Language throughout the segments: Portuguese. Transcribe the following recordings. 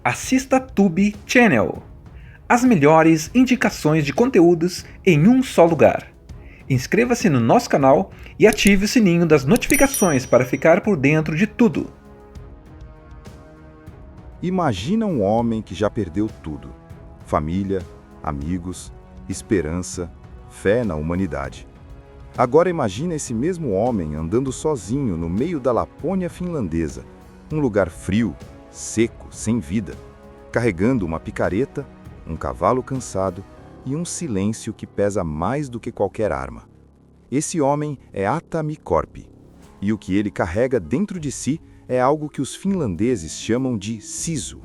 Assista Tube Channel. As melhores indicações de conteúdos em um só lugar. Inscreva-se no nosso canal e ative o sininho das notificações para ficar por dentro de tudo. Imagina um homem que já perdeu tudo: família, amigos, esperança, fé na humanidade. Agora imagina esse mesmo homem andando sozinho no meio da Lapônia finlandesa, um lugar frio, seco, sem vida, carregando uma picareta, um cavalo cansado e um silêncio que pesa mais do que qualquer arma. Esse homem é Atami Korpi, e o que ele carrega dentro de si é algo que os finlandeses chamam de sisu.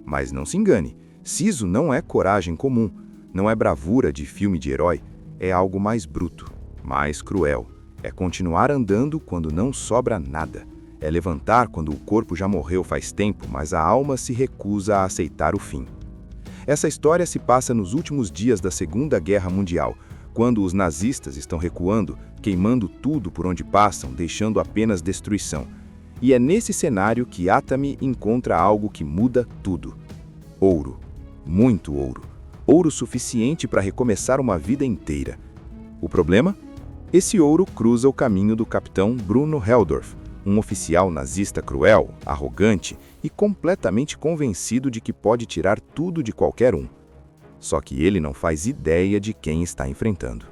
Mas não se engane, sisu não é coragem comum, não é bravura de filme de herói, é algo mais bruto, mais cruel. É continuar andando quando não sobra nada. É levantar quando o corpo já morreu faz tempo, mas a alma se recusa a aceitar o fim. Essa história se passa nos últimos dias da Segunda Guerra Mundial, quando os nazistas estão recuando, queimando tudo por onde passam, deixando apenas destruição. E é nesse cenário que Atami encontra algo que muda tudo. Ouro. Muito ouro. Ouro suficiente para recomeçar uma vida inteira. O problema? Esse ouro cruza o caminho do capitão Bruno Heldorf, um oficial nazista cruel, arrogante e completamente convencido de que pode tirar tudo de qualquer um. Só que ele não faz ideia de quem está enfrentando.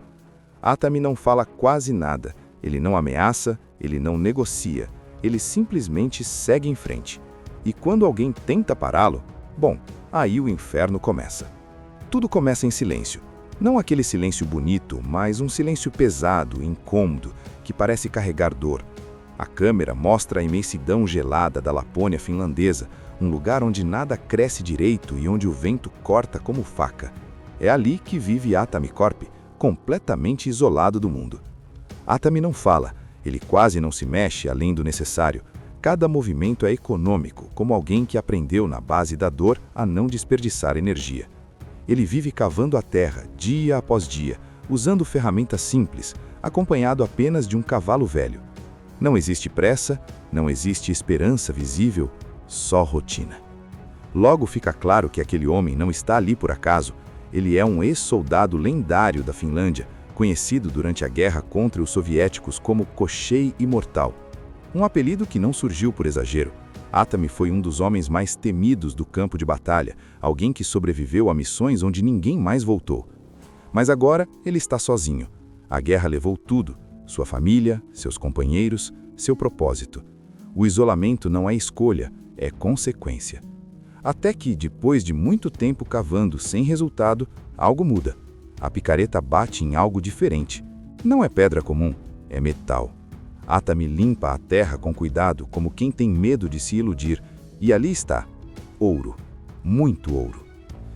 Atami não fala quase nada, ele não ameaça, ele não negocia, ele simplesmente segue em frente. E quando alguém tenta pará-lo, bom, aí o inferno começa. Tudo começa em silêncio. Não aquele silêncio bonito, mas um silêncio pesado, incômodo, que parece carregar dor. A câmera mostra a imensidão gelada da Lapônia finlandesa, um lugar onde nada cresce direito e onde o vento corta como faca. É ali que vive Atami Korpi, completamente isolado do mundo. Atami não fala, ele quase não se mexe além do necessário. Cada movimento é econômico, como alguém que aprendeu na base da dor a não desperdiçar energia. Ele vive cavando a terra, dia após dia, usando ferramentas simples, acompanhado apenas de um cavalo velho. Não existe pressa, não existe esperança visível, só rotina. Logo fica claro que aquele homem não está ali por acaso. Ele é um ex-soldado lendário da Finlândia, conhecido durante a guerra contra os soviéticos como Koshei Imortal. Um apelido que não surgiu por exagero. Atami foi um dos homens mais temidos do campo de batalha, alguém que sobreviveu a missões onde ninguém mais voltou. Mas agora ele está sozinho. A guerra levou tudo: sua família, seus companheiros, seu propósito. O isolamento não é escolha, é consequência. Até que, depois de muito tempo cavando sem resultado, algo muda. A picareta bate em algo diferente. Não é pedra comum, é metal. Atami limpa a terra com cuidado, como quem tem medo de se iludir, e ali está: ouro. Muito ouro.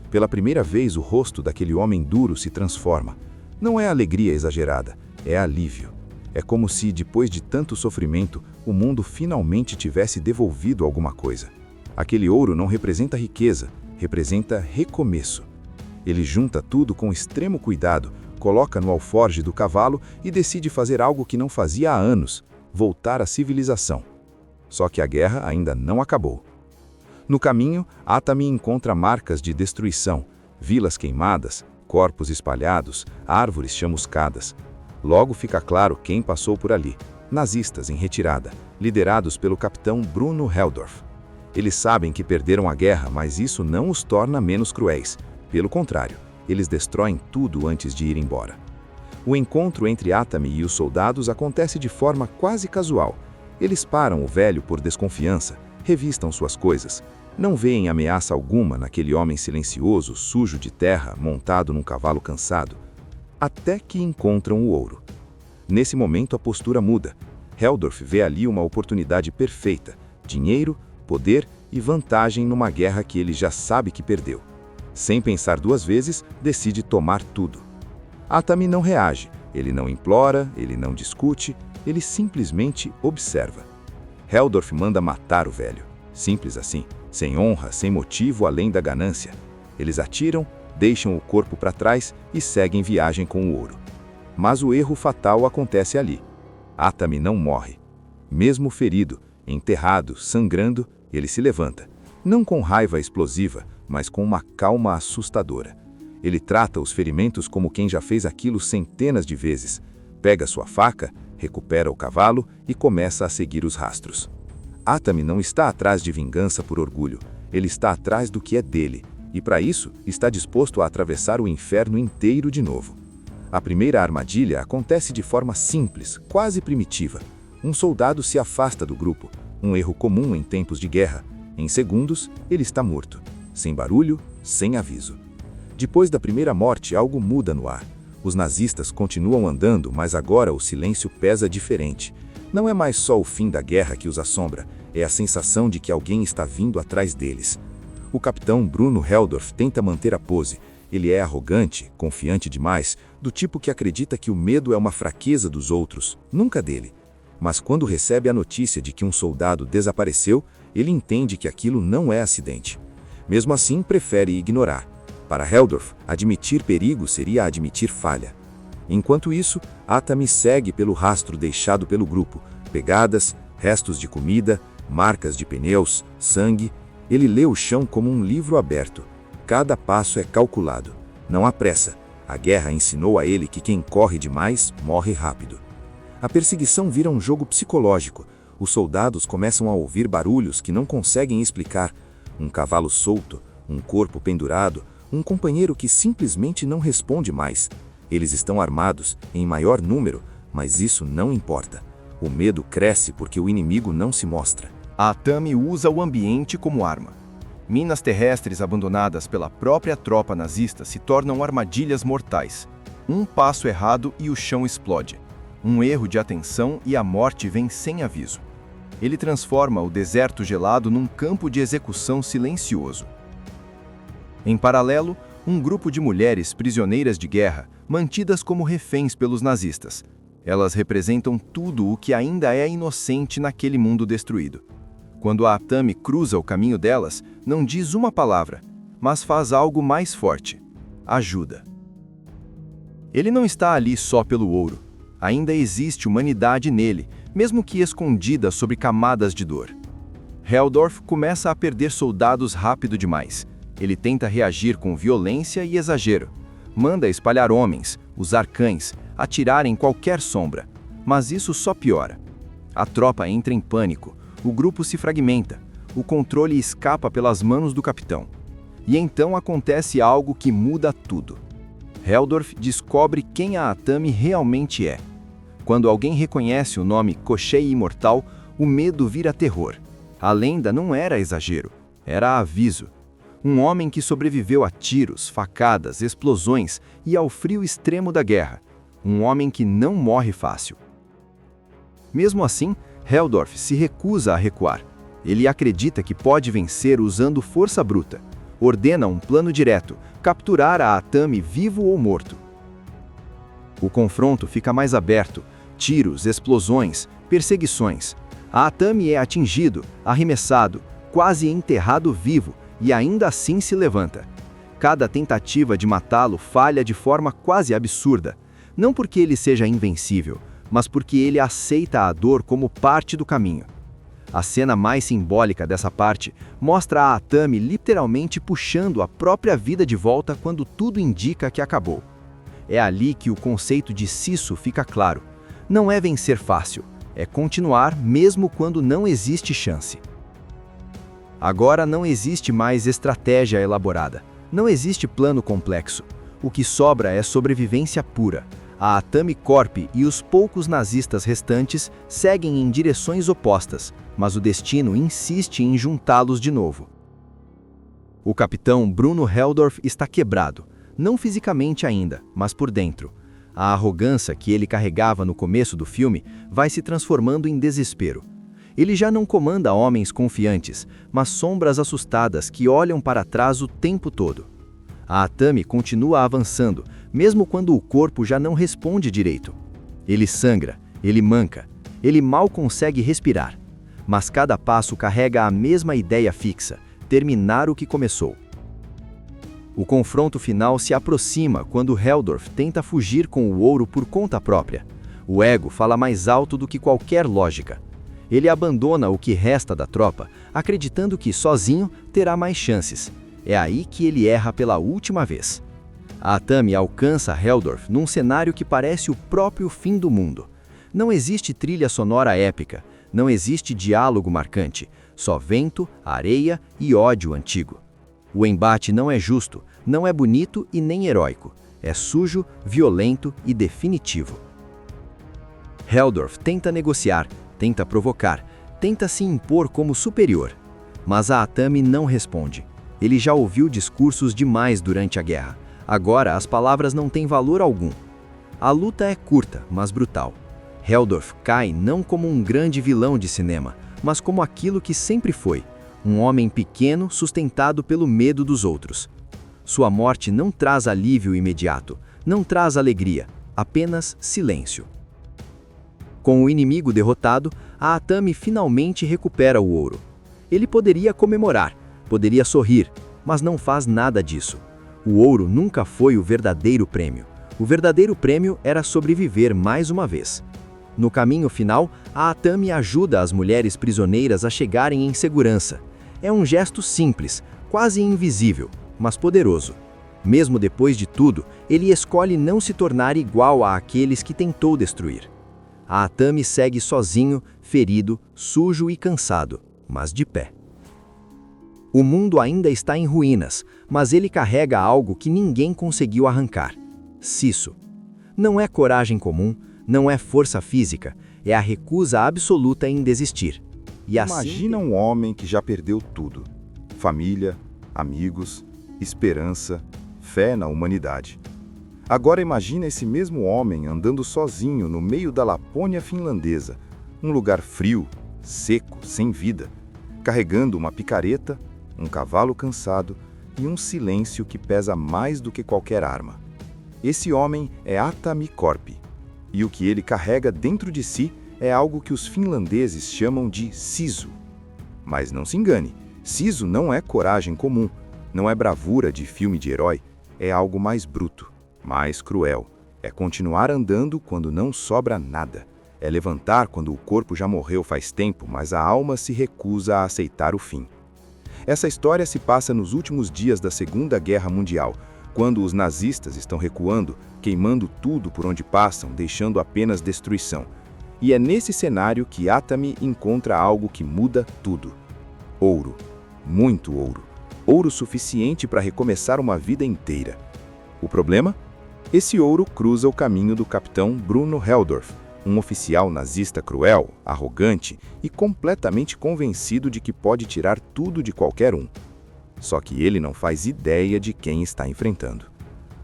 Pela primeira vez, o rosto daquele homem duro se transforma. Não é alegria exagerada, é alívio. É como se, depois de tanto sofrimento, o mundo finalmente tivesse devolvido alguma coisa. Aquele ouro não representa riqueza, representa recomeço. Ele junta tudo com extremo cuidado, coloca no alforje do cavalo e decide fazer algo que não fazia há anos: voltar à civilização. Só que a guerra ainda não acabou. No caminho, Atami encontra marcas de destruição, vilas queimadas, corpos espalhados, árvores chamuscadas. Logo fica claro quem passou por ali: nazistas em retirada, liderados pelo capitão Bruno Heldorf. Eles sabem que perderam a guerra, mas isso não os torna menos cruéis. Pelo contrário, eles destroem tudo antes de ir embora. O encontro entre Atami e os soldados acontece de forma quase casual. Eles param o velho por desconfiança, revistam suas coisas. Não veem ameaça alguma naquele homem silencioso, sujo de terra, montado num cavalo cansado. Até que encontram o ouro. Nesse momento a postura muda. Heldorf vê ali uma oportunidade perfeita: dinheiro, poder e vantagem numa guerra que ele já sabe que perdeu. Sem pensar duas vezes, decide tomar tudo. Atami não reage, ele não implora, ele não discute, ele simplesmente observa. Heldorf manda matar o velho. Simples assim, sem honra, sem motivo além da ganância. Eles atiram, deixam o corpo para trás e seguem viagem com o ouro. Mas o erro fatal acontece ali. Atami não morre. Mesmo ferido, enterrado, sangrando, ele se levanta. Não com raiva explosiva, mas com uma calma assustadora. Ele trata os ferimentos como quem já fez aquilo centenas de vezes. Pega sua faca, recupera o cavalo e começa a seguir os rastros. Atami não está atrás de vingança por orgulho, ele está atrás do que é dele, e para isso está disposto a atravessar o inferno inteiro de novo. A primeira armadilha acontece de forma simples, quase primitiva. Um soldado se afasta do grupo, um erro comum em tempos de guerra. Em segundos, ele está morto, sem barulho, sem aviso. Depois da primeira morte, algo muda no ar. Os nazistas continuam andando, mas agora o silêncio pesa diferente. Não é mais só o fim da guerra que os assombra, é a sensação de que alguém está vindo atrás deles. O capitão Bruno Heldorf tenta manter a pose. Ele é arrogante, confiante demais, do tipo que acredita que o medo é uma fraqueza dos outros, nunca dele. Mas quando recebe a notícia de que um soldado desapareceu, ele entende que aquilo não é acidente. Mesmo assim, prefere ignorar. Para Heldorf, admitir perigo seria admitir falha. Enquanto isso, Atami segue pelo rastro deixado pelo grupo. Pegadas, restos de comida, marcas de pneus, sangue. Ele lê o chão como um livro aberto. Cada passo é calculado. Não há pressa. A guerra ensinou a ele que quem corre demais morre rápido. A perseguição vira um jogo psicológico. Os soldados começam a ouvir barulhos que não conseguem explicar. Um cavalo solto, um corpo pendurado, um companheiro que simplesmente não responde mais. Eles estão armados, em maior número, mas isso não importa. O medo cresce porque o inimigo não se mostra. Atami usa o ambiente como arma. Minas terrestres abandonadas pela própria tropa nazista se tornam armadilhas mortais. Um passo errado e o chão explode. Um erro de atenção e a morte vem sem aviso. Ele transforma o deserto gelado num campo de execução silencioso. Em paralelo, um grupo de mulheres prisioneiras de guerra, mantidas como reféns pelos nazistas. Elas representam tudo o que ainda é inocente naquele mundo destruído. Quando a Atami cruza o caminho delas, não diz uma palavra, mas faz algo mais forte: ajuda. Ele não está ali só pelo ouro. Ainda existe humanidade nele, mesmo que escondida sob camadas de dor. Heldorf começa a perder soldados rápido demais. Ele tenta reagir com violência e exagero. Manda espalhar homens, usar cães, atirar em qualquer sombra. Mas isso só piora. A tropa entra em pânico, o grupo se fragmenta, o controle escapa pelas mãos do capitão. E então acontece algo que muda tudo. Heldorf descobre quem a Atami realmente é. Quando alguém reconhece o nome Koshei Imortal, o medo vira terror. A lenda não era exagero, era aviso. Um homem que sobreviveu a tiros, facadas, explosões e ao frio extremo da guerra. Um homem que não morre fácil. Mesmo assim, Heldorf se recusa a recuar. Ele acredita que pode vencer usando força bruta. Ordena um plano direto, capturar a Atami vivo ou morto. O confronto fica mais aberto. Tiros, explosões, perseguições. A Atami é atingido, arremessado, quase enterrado vivo, e ainda assim se levanta. Cada tentativa de matá-lo falha de forma quase absurda, não porque ele seja invencível, mas porque ele aceita a dor como parte do caminho. A cena mais simbólica dessa parte mostra a Atami literalmente puxando a própria vida de volta quando tudo indica que acabou. É ali que o conceito de Sisu fica claro. Não é vencer fácil, é continuar mesmo quando não existe chance. Agora não existe mais estratégia elaborada, não existe plano complexo. O que sobra é sobrevivência pura. A Atami Corp e os poucos nazistas restantes seguem em direções opostas, mas o destino insiste em juntá-los de novo. O capitão Bruno Heldorf está quebrado, não fisicamente ainda, mas por dentro. A arrogância que ele carregava no começo do filme vai se transformando em desespero. Ele já não comanda homens confiantes, mas sombras assustadas que olham para trás o tempo todo. A Atami continua avançando, mesmo quando o corpo já não responde direito. Ele sangra, ele manca, ele mal consegue respirar. Mas cada passo carrega a mesma ideia fixa: terminar o que começou. O confronto final se aproxima quando Heldorf tenta fugir com o ouro por conta própria. O ego fala mais alto do que qualquer lógica. Ele abandona o que resta da tropa, acreditando que sozinho terá mais chances. É aí que ele erra pela última vez. A Atami alcança Heldorf num cenário que parece o próprio fim do mundo. Não existe trilha sonora épica, não existe diálogo marcante, só vento, areia e ódio antigo. O embate não é justo, não é bonito e nem heróico. É sujo, violento e definitivo. Heldorf tenta negociar, tenta provocar, tenta se impor como superior. Mas a Atami não responde. Ele já ouviu discursos demais durante a guerra. Agora as palavras não têm valor algum. A luta é curta, mas brutal. Heldorf cai não como um grande vilão de cinema, mas como aquilo que sempre foi, um homem pequeno sustentado pelo medo dos outros. Sua morte não traz alívio imediato, não traz alegria, apenas silêncio. Com o inimigo derrotado, a Atami finalmente recupera o ouro. Ele poderia comemorar, poderia sorrir, mas não faz nada disso. O ouro nunca foi o verdadeiro prêmio. O verdadeiro prêmio era sobreviver mais uma vez. No caminho final, a Atami ajuda as mulheres prisioneiras a chegarem em segurança. É um gesto simples, quase invisível, mas poderoso. Mesmo depois de tudo, ele escolhe não se tornar igual àqueles que tentou destruir. A Atami segue sozinho, ferido, sujo e cansado, mas de pé. O mundo ainda está em ruínas, mas ele carrega algo que ninguém conseguiu arrancar: Sisu. Não é coragem comum, não é força física, é a recusa absoluta em desistir. E Imagina um homem que já perdeu tudo: família, amigos, esperança, fé na humanidade. Agora imagina esse mesmo homem andando sozinho no meio da Lapônia finlandesa, um lugar frio, seco, sem vida, carregando uma picareta, um cavalo cansado e um silêncio que pesa mais do que qualquer arma. Esse homem é Atami Korpi, e o que ele carrega dentro de si é algo que os finlandeses chamam de sisu. Mas não se engane, sisu não é coragem comum, não é bravura de filme de herói, é algo mais bruto, mais cruel. É continuar andando quando não sobra nada. É levantar quando o corpo já morreu faz tempo, mas a alma se recusa a aceitar o fim. Essa história se passa nos últimos dias da Segunda Guerra Mundial, quando os nazistas estão recuando, queimando tudo por onde passam, deixando apenas destruição. E é nesse cenário que Atami encontra algo que muda tudo. Ouro. Muito ouro. Ouro suficiente para recomeçar uma vida inteira. O problema? Esse ouro cruza o caminho do capitão Bruno Heldorf, um oficial nazista cruel, arrogante e completamente convencido de que pode tirar tudo de qualquer um. Só que ele não faz ideia de quem está enfrentando.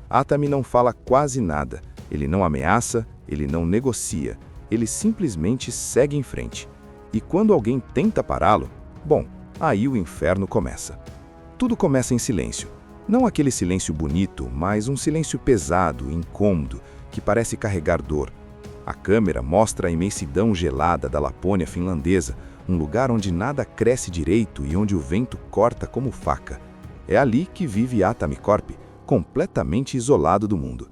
Atami não fala quase nada, ele não ameaça, ele não negocia, ele simplesmente segue em frente. E quando alguém tenta pará-lo, bom, aí o inferno começa. Tudo começa em silêncio. Não aquele silêncio bonito, mas um silêncio pesado, incômodo, que parece carregar dor. A câmera mostra a imensidão gelada da Lapônia finlandesa, um lugar onde nada cresce direito e onde o vento corta como faca. É ali que vive Atami Korpi, completamente isolado do mundo.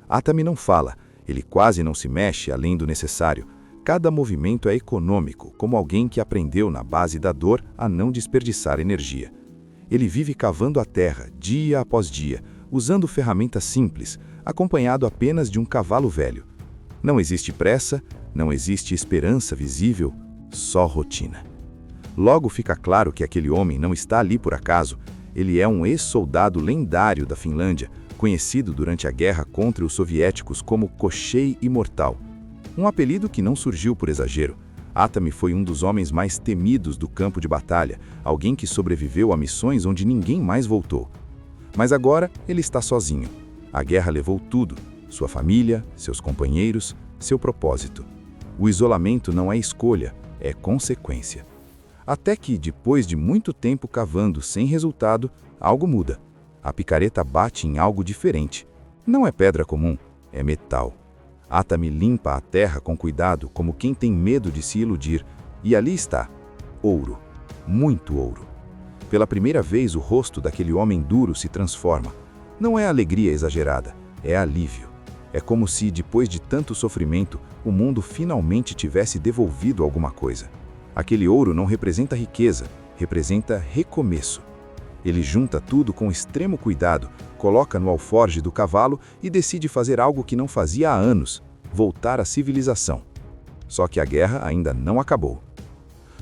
Atami não fala, ele quase não se mexe além do necessário. Cada movimento é econômico, como alguém que aprendeu na base da dor a não desperdiçar energia. Ele vive cavando a terra, dia após dia, usando ferramentas simples, acompanhado apenas de um cavalo velho. Não existe pressa, não existe esperança visível, só rotina. Logo fica claro que aquele homem não está ali por acaso. Ele é um ex-soldado lendário da Finlândia, conhecido durante a guerra contra os soviéticos como Koshchei Imortal. Um apelido que não surgiu por exagero. Atami foi um dos homens mais temidos do campo de batalha, alguém que sobreviveu a missões onde ninguém mais voltou. Mas agora ele está sozinho. A guerra levou tudo: sua família, seus companheiros, seu propósito. O isolamento não é escolha, é consequência. Até que, depois de muito tempo cavando sem resultado, algo muda. A picareta bate em algo diferente. Não é pedra comum, é metal. Atami limpa a terra com cuidado, como quem tem medo de se iludir, e ali está, ouro, muito ouro. Pela primeira vez o rosto daquele homem duro se transforma. Não é alegria exagerada, é alívio. É como se, depois de tanto sofrimento, o mundo finalmente tivesse devolvido alguma coisa. Aquele ouro não representa riqueza, representa recomeço. Ele junta tudo com extremo cuidado, coloca no alforje do cavalo e decide fazer algo que não fazia há anos: voltar à civilização. Só que a guerra ainda não acabou.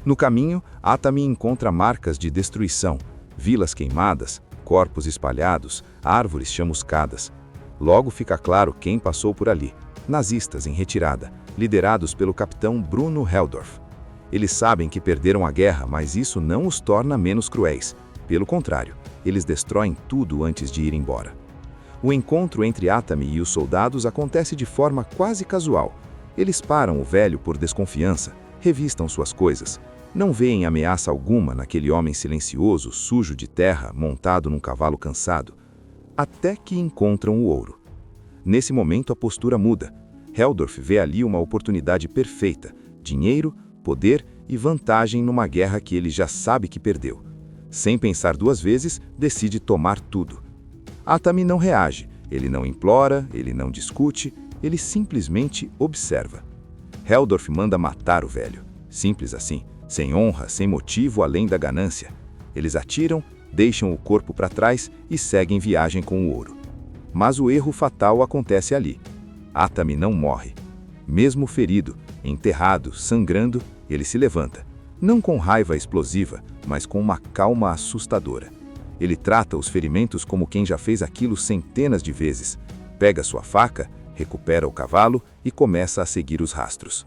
No caminho, Atami encontra marcas de destruição, vilas queimadas, corpos espalhados, árvores chamuscadas. Logo fica claro quem passou por ali: nazistas em retirada, liderados pelo capitão Bruno Heldorf. Eles sabem que perderam a guerra, mas isso não os torna menos cruéis. Pelo contrário, eles destroem tudo antes de ir embora. O encontro entre Atami e os soldados acontece de forma quase casual. Eles param o velho por desconfiança, revistam suas coisas. Não veem ameaça alguma naquele homem silencioso, sujo de terra, montado num cavalo cansado. Até que encontram o ouro. Nesse momento a postura muda. Heldorf vê ali uma oportunidade perfeita: dinheiro, poder e vantagem numa guerra que ele já sabe que perdeu. Sem pensar duas vezes, decide tomar tudo. Atami não reage, ele não implora, ele não discute, ele simplesmente observa. Heldorf manda matar o velho. Simples assim, sem honra, sem motivo além da ganância. Eles atiram, deixam o corpo para trás e seguem viagem com o ouro. Mas o erro fatal acontece ali. Atami não morre. Mesmo ferido, enterrado, sangrando, ele se levanta. Não com raiva explosiva, mas com uma calma assustadora. Ele trata os ferimentos como quem já fez aquilo centenas de vezes. Pega sua faca, recupera o cavalo e começa a seguir os rastros.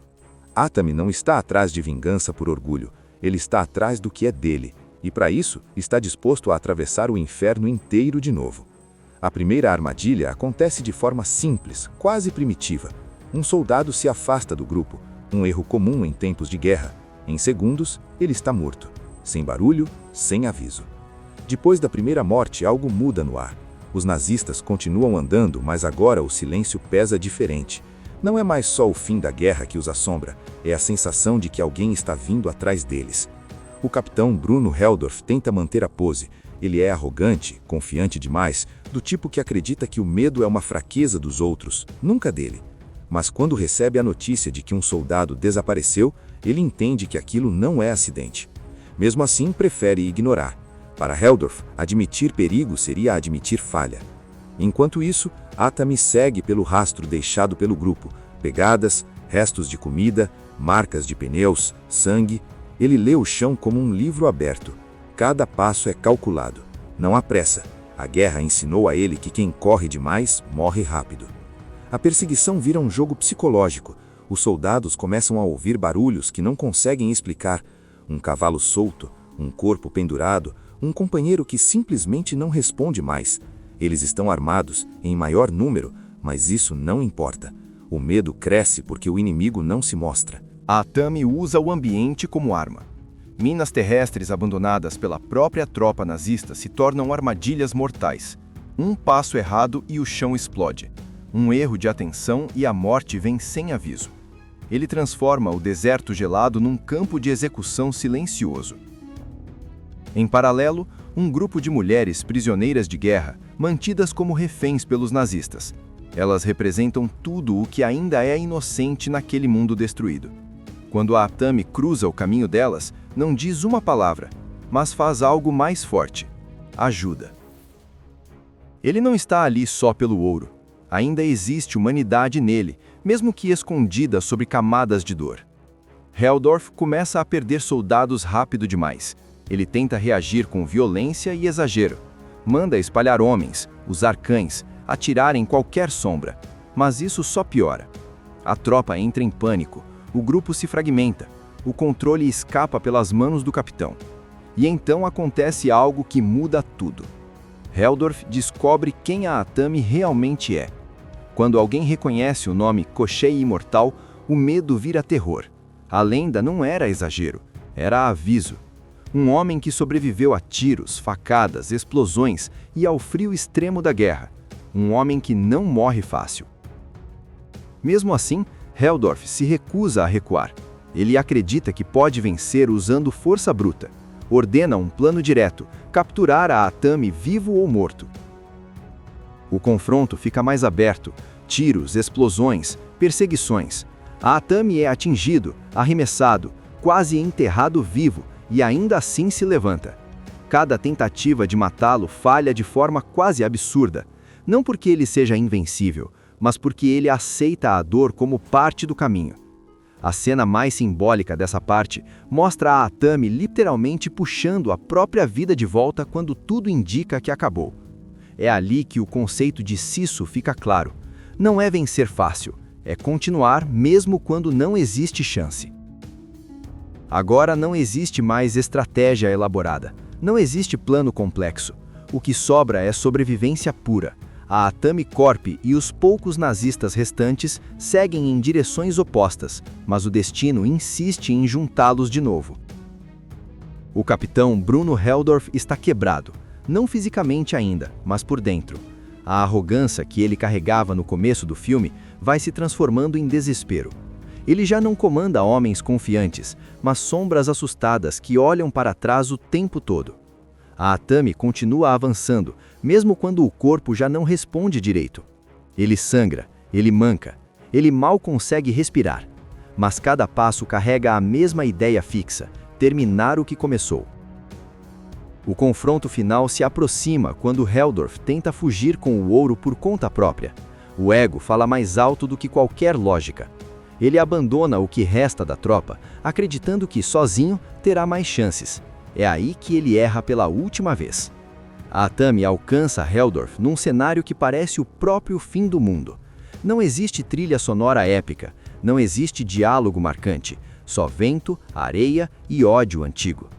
Atami não está atrás de vingança por orgulho, ele está atrás do que é dele, e para isso está disposto a atravessar o inferno inteiro de novo. A primeira armadilha acontece de forma simples, quase primitiva. Um soldado se afasta do grupo, um erro comum em tempos de guerra. Em segundos, ele está morto, sem barulho, sem aviso. Depois da primeira morte, algo muda no ar. Os nazistas continuam andando, mas agora o silêncio pesa diferente. Não é mais só o fim da guerra que os assombra, é a sensação de que alguém está vindo atrás deles. O capitão Bruno Heldorf tenta manter a pose. Ele é arrogante, confiante demais, do tipo que acredita que o medo é uma fraqueza dos outros, nunca dele. Mas quando recebe a notícia de que um soldado desapareceu, ele entende que aquilo não é acidente. Mesmo assim, prefere ignorar. Para Heldorf, admitir perigo seria admitir falha. Enquanto isso, Atami segue pelo rastro deixado pelo grupo. Pegadas, restos de comida, marcas de pneus, sangue. Ele lê o chão como um livro aberto. Cada passo é calculado. Não há pressa. A guerra ensinou a ele que quem corre demais morre rápido. A perseguição vira um jogo psicológico. Os soldados começam a ouvir barulhos que não conseguem explicar. Um cavalo solto, um corpo pendurado, um companheiro que simplesmente não responde mais. Eles estão armados, em maior número, mas isso não importa. O medo cresce porque o inimigo não se mostra. Atami usa o ambiente como arma. Minas terrestres abandonadas pela própria tropa nazista se tornam armadilhas mortais. Um passo errado e o chão explode. Um erro de atenção e a morte vem sem aviso. Ele transforma o deserto gelado num campo de execução silencioso. Em paralelo, um grupo de mulheres prisioneiras de guerra, mantidas como reféns pelos nazistas. Elas representam tudo o que ainda é inocente naquele mundo destruído. Quando a Atami cruza o caminho delas, não diz uma palavra, mas faz algo mais forte: ajuda. Ele não está ali só pelo ouro. Ainda existe humanidade nele, mesmo que escondida sob camadas de dor. Heldorf começa a perder soldados rápido demais. Ele tenta reagir com violência e exagero. Manda espalhar homens, usar cães, atirar em qualquer sombra. Mas isso só piora. A tropa entra em pânico, o grupo se fragmenta, o controle escapa pelas mãos do capitão. E então acontece algo que muda tudo. Heldorf descobre quem a Atami realmente é. Quando alguém reconhece o nome Koschei Imortal, o medo vira terror. A lenda não era exagero, era aviso. Um homem que sobreviveu a tiros, facadas, explosões e ao frio extremo da guerra. Um homem que não morre fácil. Mesmo assim, Heldorf se recusa a recuar. Ele acredita que pode vencer usando força bruta. Ordena um plano direto, capturar a Atami vivo ou morto. O confronto fica mais aberto, tiros, explosões, perseguições. A Atami é atingido, arremessado, quase enterrado vivo, e ainda assim se levanta. Cada tentativa de matá-lo falha de forma quase absurda, não porque ele seja invencível, mas porque ele aceita a dor como parte do caminho. A cena mais simbólica dessa parte mostra a Atami literalmente puxando a própria vida de volta quando tudo indica que acabou. É ali que o conceito de Sisu fica claro. Não é vencer fácil, é continuar mesmo quando não existe chance. Agora não existe mais estratégia elaborada, não existe plano complexo. O que sobra é sobrevivência pura. A Atami Corp e os poucos nazistas restantes seguem em direções opostas, mas o destino insiste em juntá-los de novo. O capitão Bruno Heldorf está quebrado, não fisicamente ainda, mas por dentro. A arrogância que ele carregava no começo do filme vai se transformando em desespero. Ele já não comanda homens confiantes, mas sombras assustadas que olham para trás o tempo todo. A Atami continua avançando, mesmo quando o corpo já não responde direito. Ele sangra, ele manca, ele mal consegue respirar. Mas cada passo carrega a mesma ideia fixa: terminar o que começou. O confronto final se aproxima quando Heldorf tenta fugir com o ouro por conta própria. O ego fala mais alto do que qualquer lógica. Ele abandona o que resta da tropa, acreditando que sozinho terá mais chances. É aí que ele erra pela última vez. A Atami alcança Heldorf num cenário que parece o próprio fim do mundo. Não existe trilha sonora épica, não existe diálogo marcante, só vento, areia e ódio antigo.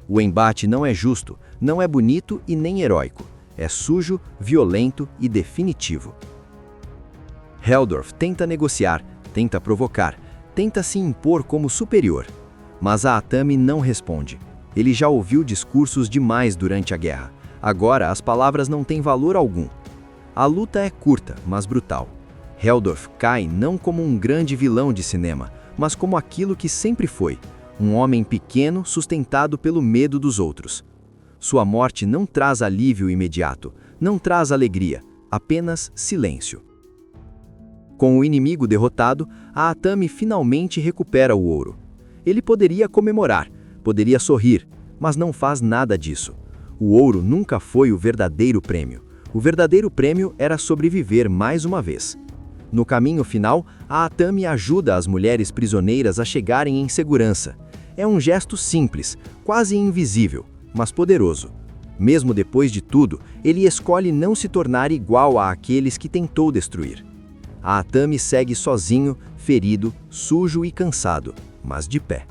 O embate não é justo, não é bonito e nem heróico. É sujo, violento e definitivo. Heldorf tenta negociar, tenta provocar, tenta se impor como superior. Mas a Atami não responde. Ele já ouviu discursos demais durante a guerra. Agora as palavras não têm valor algum. A luta é curta, mas brutal. Heldorf cai não como um grande vilão de cinema, mas como aquilo que sempre foi, um homem pequeno sustentado pelo medo dos outros. Sua morte não traz alívio imediato, não traz alegria, apenas silêncio. Com o inimigo derrotado, a Atami finalmente recupera o ouro. Ele poderia comemorar, poderia sorrir, mas não faz nada disso. O ouro nunca foi o verdadeiro prêmio. O verdadeiro prêmio era sobreviver mais uma vez. No caminho final, a Atami ajuda as mulheres prisioneiras a chegarem em segurança. É um gesto simples, quase invisível, mas poderoso. Mesmo depois de tudo, ele escolhe não se tornar igual àqueles que tentou destruir. A Atami segue sozinho, ferido, sujo e cansado, mas de pé.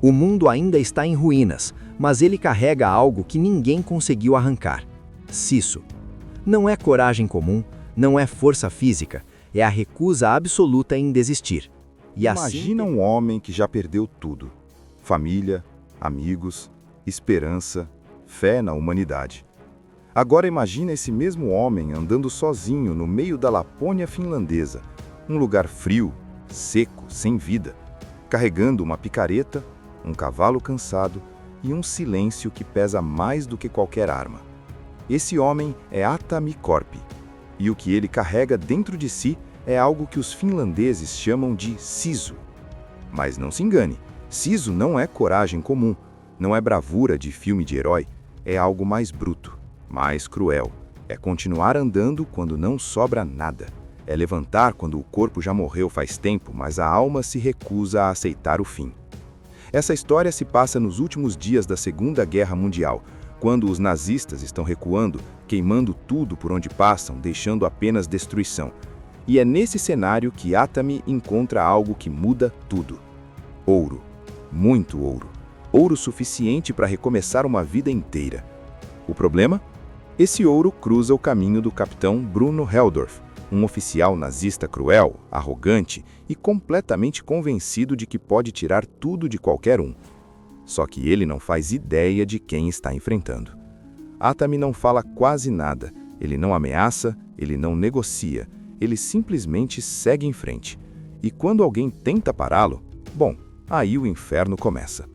O mundo ainda está em ruínas, mas ele carrega algo que ninguém conseguiu arrancar: Sisu. Não é coragem comum, não é força física, é a recusa absoluta em desistir. E Imagina um homem que já perdeu tudo: família, amigos, esperança, fé na humanidade. Agora imagina esse mesmo homem andando sozinho no meio da Lapônia finlandesa, um lugar frio, seco, sem vida, carregando uma picareta, um cavalo cansado e um silêncio que pesa mais do que qualquer arma. Esse homem é Atami Corp, e o que ele carrega dentro de si é algo que os finlandeses chamam de Sisu. Mas não se engane, Sisu não é coragem comum, não é bravura de filme de herói, é algo mais bruto, mais cruel. É continuar andando quando não sobra nada. É levantar quando o corpo já morreu faz tempo, mas a alma se recusa a aceitar o fim. Essa história se passa nos últimos dias da Segunda Guerra Mundial, quando os nazistas estão recuando, queimando tudo por onde passam, deixando apenas destruição. E é nesse cenário que Atami encontra algo que muda tudo. Ouro. Muito ouro. Ouro suficiente para recomeçar uma vida inteira. O problema? Esse ouro cruza o caminho do capitão Bruno Heldorf, um oficial nazista cruel, arrogante e completamente convencido de que pode tirar tudo de qualquer um. Só que ele não faz ideia de quem está enfrentando. Atami não fala quase nada, ele não ameaça, ele não negocia, ele simplesmente segue em frente. E quando alguém tenta pará-lo, bom, aí o inferno começa.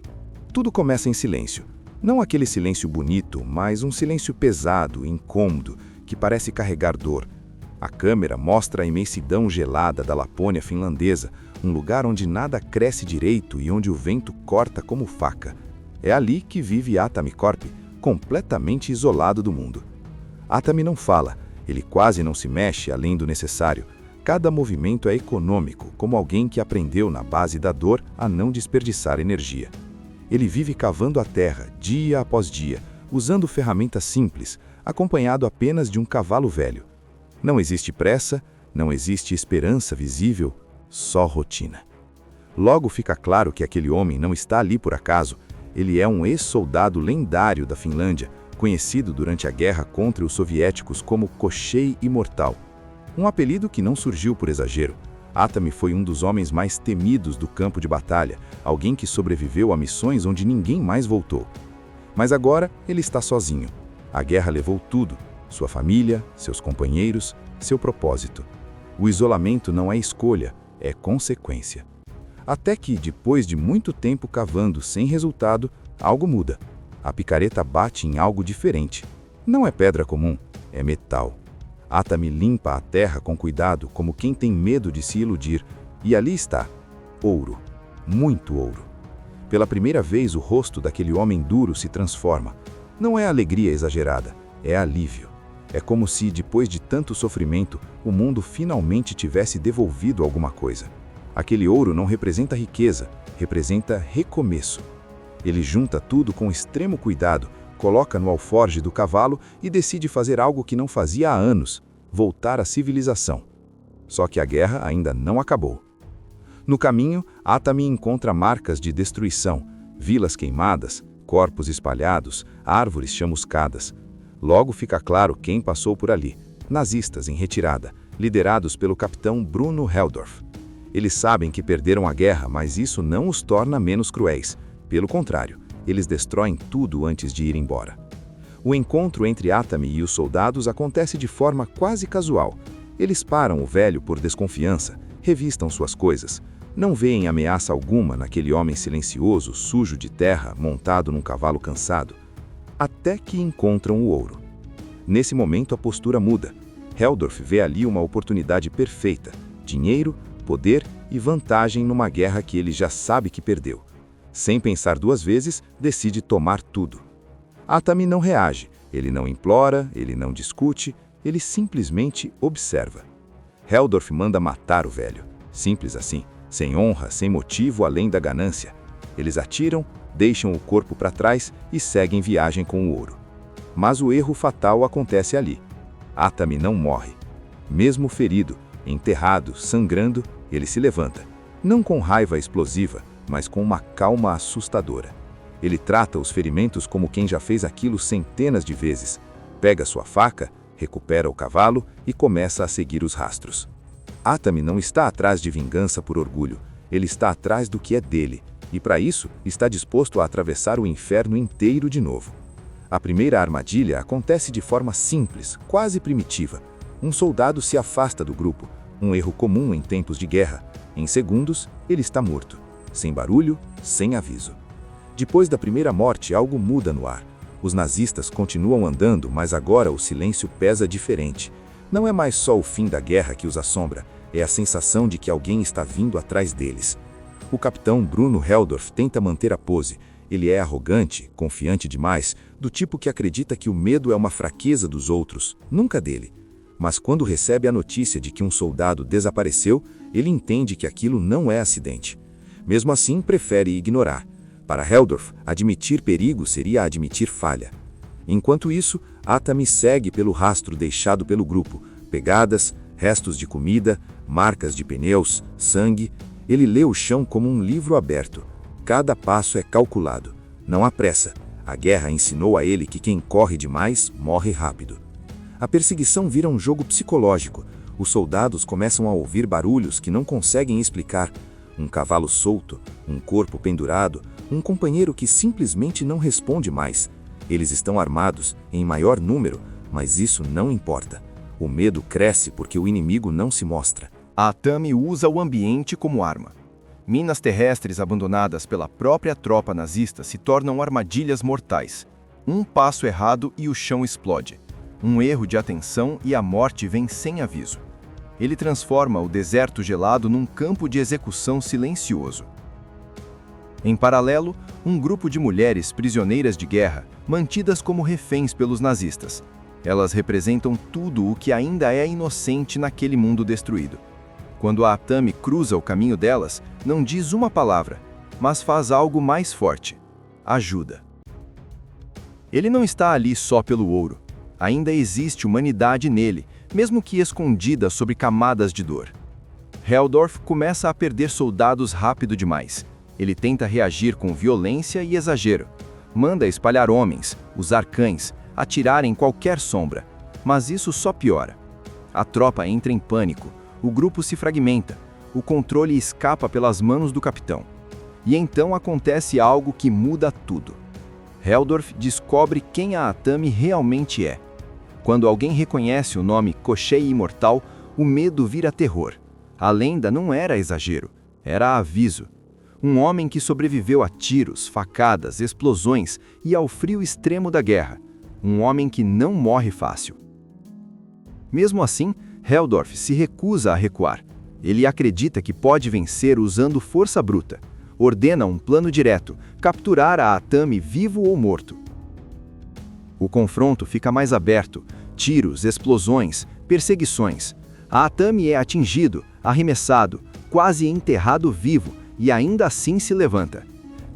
Tudo começa em silêncio. Não aquele silêncio bonito, mas um silêncio pesado, incômodo, que parece carregar dor. A câmera mostra a imensidão gelada da Lapônia finlandesa, um lugar onde nada cresce direito e onde o vento corta como faca. É ali que vive Atami Corp, completamente isolado do mundo. Atami não fala, ele quase não se mexe além do necessário. Cada movimento é econômico, como alguém que aprendeu na base da dor a não desperdiçar energia. Ele vive cavando a terra, dia após dia, usando ferramentas simples, acompanhado apenas de um cavalo velho. Não existe pressa, não existe esperança visível, só rotina. Logo fica claro que aquele homem não está ali por acaso. Ele é um ex-soldado lendário da Finlândia, conhecido durante a guerra contra os soviéticos como Koshchei Imortal. Um apelido que não surgiu por exagero. Atami foi um dos homens mais temidos do campo de batalha, alguém que sobreviveu a missões onde ninguém mais voltou. Mas agora ele está sozinho. A guerra levou tudo: sua família, seus companheiros, seu propósito. O isolamento não é escolha, é consequência. Até que, depois de muito tempo cavando sem resultado, algo muda. A picareta bate em algo diferente. Não é pedra comum, é metal. Atami limpa a terra com cuidado, como quem tem medo de se iludir, e ali está: ouro. Muito ouro. Pela primeira vez, o rosto daquele homem duro se transforma. Não é alegria exagerada, é alívio. É como se, depois de tanto sofrimento, o mundo finalmente tivesse devolvido alguma coisa. Aquele ouro não representa riqueza, representa recomeço. Ele junta tudo com extremo cuidado, coloca no alforje do cavalo e decide fazer algo que não fazia há anos: voltar à civilização. Só que a guerra ainda não acabou. No caminho, Atami encontra marcas de destruição, vilas queimadas, corpos espalhados, árvores chamuscadas. Logo fica claro quem passou por ali: nazistas em retirada, liderados pelo capitão Bruno Heldorf. Eles sabem que perderam a guerra, mas isso não os torna menos cruéis. Pelo contrário, eles destroem tudo antes de ir embora. O encontro entre Atami e os soldados acontece de forma quase casual. Eles param o velho por desconfiança, revistam suas coisas. Não veem ameaça alguma naquele homem silencioso, sujo de terra, montado num cavalo cansado. Até que encontram o ouro. Nesse momento a postura muda. Heldorf vê ali uma oportunidade perfeita: dinheiro, poder e vantagem numa guerra que ele já sabe que perdeu. Sem pensar duas vezes, decide tomar tudo. Atami não reage, ele não implora, ele não discute, ele simplesmente observa. Heldorf manda matar o velho. Simples assim, sem honra, sem motivo além da ganância. Eles atiram, deixam o corpo para trás e seguem viagem com o ouro. Mas o erro fatal acontece ali. Atami não morre. Mesmo ferido, enterrado, sangrando, ele se levanta. Não com raiva explosiva, mas com uma calma assustadora. Ele trata os ferimentos como quem já fez aquilo centenas de vezes. Pega sua faca, recupera o cavalo e começa a seguir os rastros. Atami não está atrás de vingança por orgulho. Ele está atrás do que é dele. E para isso, está disposto a atravessar o inferno inteiro de novo. A primeira armadilha acontece de forma simples, quase primitiva. Um soldado se afasta do grupo, um erro comum em tempos de guerra. Em segundos, ele está morto. Sem barulho, sem aviso. Depois da primeira morte, algo muda no ar. Os nazistas continuam andando, mas agora o silêncio pesa diferente. Não é mais só o fim da guerra que os assombra, é a sensação de que alguém está vindo atrás deles. O capitão Bruno Heldorf tenta manter a pose. Ele é arrogante, confiante demais, do tipo que acredita que o medo é uma fraqueza dos outros, nunca dele. Mas quando recebe a notícia de que um soldado desapareceu, ele entende que aquilo não é acidente. Mesmo assim, prefere ignorar. Para Heldorf, admitir perigo seria admitir falha. Enquanto isso, Atami segue pelo rastro deixado pelo grupo. Pegadas, restos de comida, marcas de pneus, sangue. Ele lê o chão como um livro aberto. Cada passo é calculado. Não há pressa. A guerra ensinou a ele que quem corre demais morre rápido. A perseguição vira um jogo psicológico. Os soldados começam a ouvir barulhos que não conseguem explicar. Um cavalo solto, um corpo pendurado, um companheiro que simplesmente não responde mais. Eles estão armados, em maior número, mas isso não importa. O medo cresce porque o inimigo não se mostra. Atami usa o ambiente como arma. Minas terrestres abandonadas pela própria tropa nazista se tornam armadilhas mortais. Um passo errado e o chão explode. Um erro de atenção e a morte vem sem aviso. Ele transforma o deserto gelado num campo de execução silencioso. Em paralelo, um grupo de mulheres prisioneiras de guerra, mantidas como reféns pelos nazistas. Elas representam tudo o que ainda é inocente naquele mundo destruído. Quando a Atami cruza o caminho delas, não diz uma palavra, mas faz algo mais forte: ajuda. Ele não está ali só pelo ouro. Ainda existe humanidade nele, mesmo que escondida sob camadas de dor. Heldorf começa a perder soldados rápido demais. Ele tenta reagir com violência e exagero. Manda espalhar homens, usar cães, atirar em qualquer sombra. Mas isso só piora. A tropa entra em pânico, o grupo se fragmenta, o controle escapa pelas mãos do capitão. E então acontece algo que muda tudo. Heldorf descobre quem a Atami realmente é. Quando alguém reconhece o nome Koschei Imortal, o medo vira terror. A lenda não era exagero, era aviso. Um homem que sobreviveu a tiros, facadas, explosões e ao frio extremo da guerra. Um homem que não morre fácil. Mesmo assim, Heldorf se recusa a recuar. Ele acredita que pode vencer usando força bruta. Ordena um plano direto, capturar a Atami vivo ou morto. O confronto fica mais aberto, tiros, explosões, perseguições. A Atami é atingido, arremessado, quase enterrado vivo e ainda assim se levanta.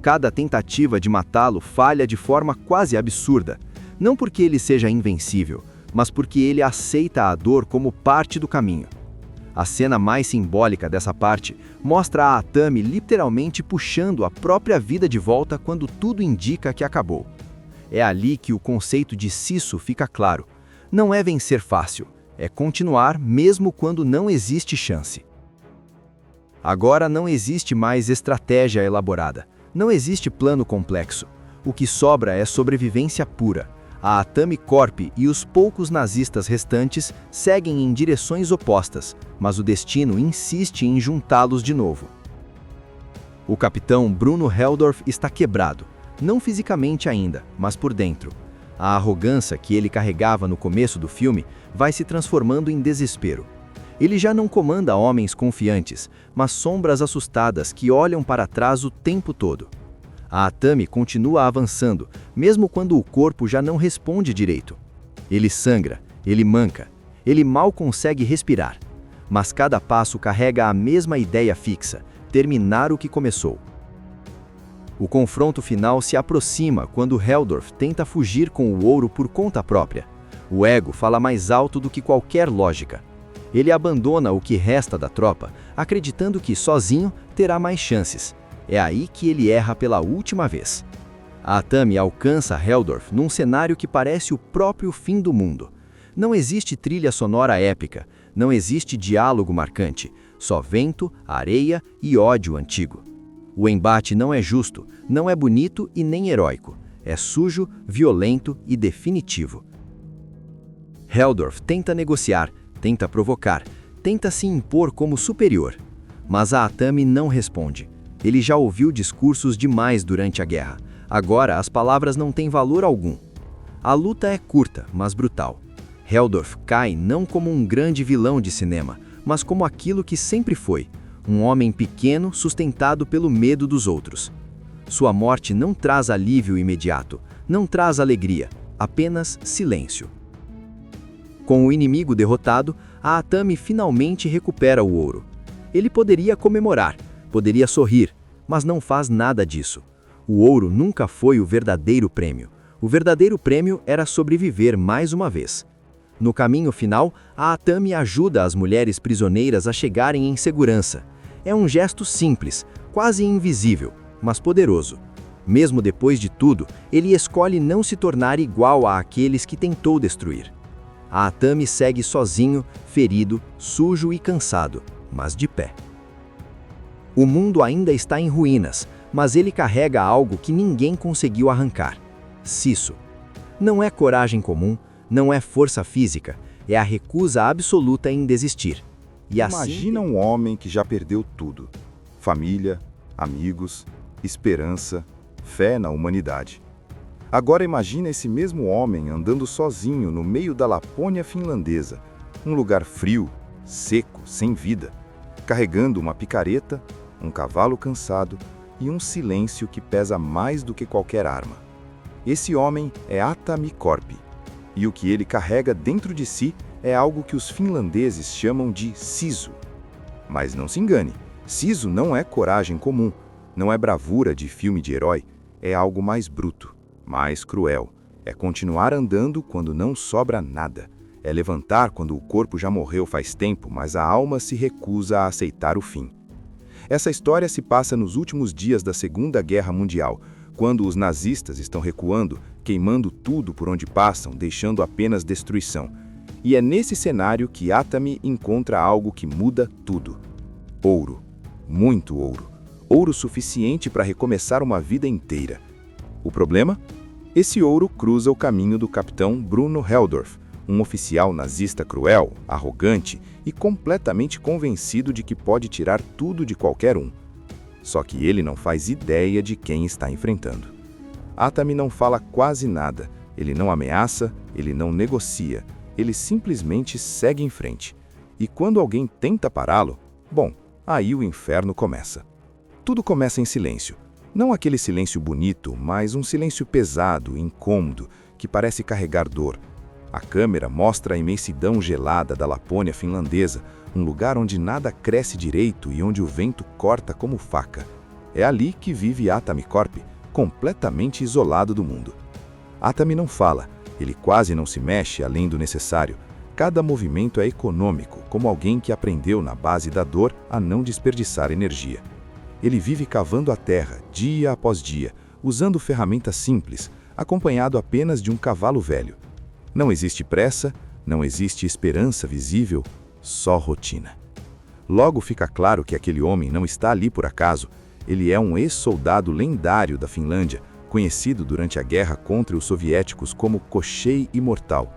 Cada tentativa de matá-lo falha de forma quase absurda, não porque ele seja invencível, mas porque ele aceita a dor como parte do caminho. A cena mais simbólica dessa parte mostra a Atami literalmente puxando a própria vida de volta quando tudo indica que acabou. É ali que o conceito de Sisu fica claro. Não é vencer fácil, é continuar mesmo quando não existe chance. Agora não existe mais estratégia elaborada, não existe plano complexo. O que sobra é sobrevivência pura. A Atami Corp e os poucos nazistas restantes seguem em direções opostas, mas o destino insiste em juntá-los de novo. O capitão Bruno Heldorf está quebrado, não fisicamente ainda, mas por dentro. A arrogância que ele carregava no começo do filme vai se transformando em desespero. Ele já não comanda homens confiantes, mas sombras assustadas que olham para trás o tempo todo. A Atami continua avançando, mesmo quando o corpo já não responde direito. Ele sangra, ele manca, ele mal consegue respirar. Mas cada passo carrega a mesma ideia fixa: terminar o que começou. O confronto final se aproxima quando Heldorf tenta fugir com o ouro por conta própria. O ego fala mais alto do que qualquer lógica. Ele abandona o que resta da tropa, acreditando que sozinho terá mais chances. É aí que ele erra pela última vez. A Atami alcança Heldorf num cenário que parece o próprio fim do mundo. Não existe trilha sonora épica, não existe diálogo marcante, só vento, areia e ódio antigo. O embate não é justo, não é bonito e nem heróico. É sujo, violento e definitivo. Heldorf tenta negociar, tenta provocar, tenta se impor como superior. Mas a Atami não responde. Ele já ouviu discursos demais durante a guerra. Agora as palavras não têm valor algum. A luta é curta, mas brutal. Heldorf cai não como um grande vilão de cinema, mas como aquilo que sempre foi, um homem pequeno sustentado pelo medo dos outros. Sua morte não traz alívio imediato, não traz alegria, apenas silêncio. Com o inimigo derrotado, a Atami finalmente recupera o ouro. Ele poderia comemorar, poderia sorrir, mas não faz nada disso. O ouro nunca foi o verdadeiro prêmio. O verdadeiro prêmio era sobreviver mais uma vez. No caminho final, a Atami ajuda as mulheres prisioneiras a chegarem em segurança. É um gesto simples, quase invisível, mas poderoso. Mesmo depois de tudo, ele escolhe não se tornar igual àqueles que tentou destruir. A Atami segue sozinho, ferido, sujo e cansado, mas de pé. O mundo ainda está em ruínas, mas ele carrega algo que ninguém conseguiu arrancar: Sisu. Não é coragem comum, não é força física, é a recusa absoluta em desistir. E Imagina um homem que já perdeu tudo: família, amigos, esperança, fé na humanidade. Agora imagina esse mesmo homem andando sozinho no meio da Lapônia finlandesa, um lugar frio, seco, sem vida, carregando uma picareta, um cavalo cansado e um silêncio que pesa mais do que qualquer arma. Esse homem é Atami Korpi, e o que ele carrega dentro de si é algo que os finlandeses chamam de sisu. Mas não se engane, sisu não é coragem comum, não é bravura de filme de herói, é algo mais bruto, mais cruel. É continuar andando quando não sobra nada. É levantar quando o corpo já morreu faz tempo, mas a alma se recusa a aceitar o fim. Essa história se passa nos últimos dias da Segunda Guerra Mundial, quando os nazistas estão recuando, queimando tudo por onde passam, deixando apenas destruição. E é nesse cenário que Atami encontra algo que muda tudo. Ouro. Muito ouro. Ouro suficiente para recomeçar uma vida inteira. O problema? Esse ouro cruza o caminho do capitão Bruno Heldorf, um oficial nazista cruel, arrogante e completamente convencido de que pode tirar tudo de qualquer um. Só que ele não faz ideia de quem está enfrentando. Atami não fala quase nada, ele não ameaça, ele não negocia, ele simplesmente segue em frente. E quando alguém tenta pará-lo, bom, aí o inferno começa. Tudo começa em silêncio. Não aquele silêncio bonito, mas um silêncio pesado, incômodo, que parece carregar dor. A câmera mostra a imensidão gelada da Lapônia finlandesa, um lugar onde nada cresce direito e onde o vento corta como faca. É ali que vive Atami Korpi, completamente isolado do mundo. Atami não fala, ele quase não se mexe além do necessário. Cada movimento é econômico, como alguém que aprendeu na base da dor a não desperdiçar energia. Ele vive cavando a terra, dia após dia, usando ferramentas simples, acompanhado apenas de um cavalo velho. Não existe pressa, não existe esperança visível, só rotina. Logo fica claro que aquele homem não está ali por acaso. Ele é um ex-soldado lendário da Finlândia, conhecido durante a guerra contra os soviéticos como Koshei Imortal.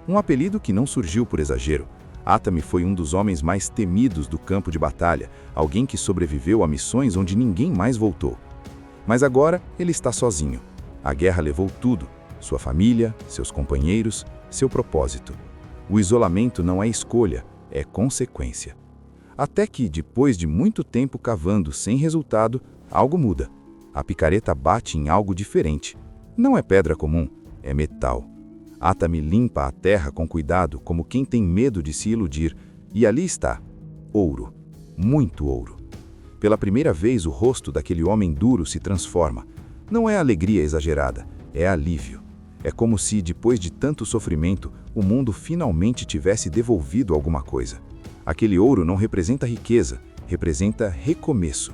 Um apelido que não surgiu por exagero. Atami foi um dos homens mais temidos do campo de batalha, alguém que sobreviveu a missões onde ninguém mais voltou. Mas agora ele está sozinho. A guerra levou tudo: sua família, seus companheiros, seu propósito. O isolamento não é escolha, é consequência. Até que, depois de muito tempo cavando sem resultado, algo muda. A picareta bate em algo diferente. Não é pedra comum, é metal. Atami limpa a terra com cuidado, como quem tem medo de se iludir, e ali está. Ouro. Muito ouro. Pela primeira vez, o rosto daquele homem duro se transforma. Não é alegria exagerada, é alívio. É como se, depois de tanto sofrimento, o mundo finalmente tivesse devolvido alguma coisa. Aquele ouro não representa riqueza, representa recomeço.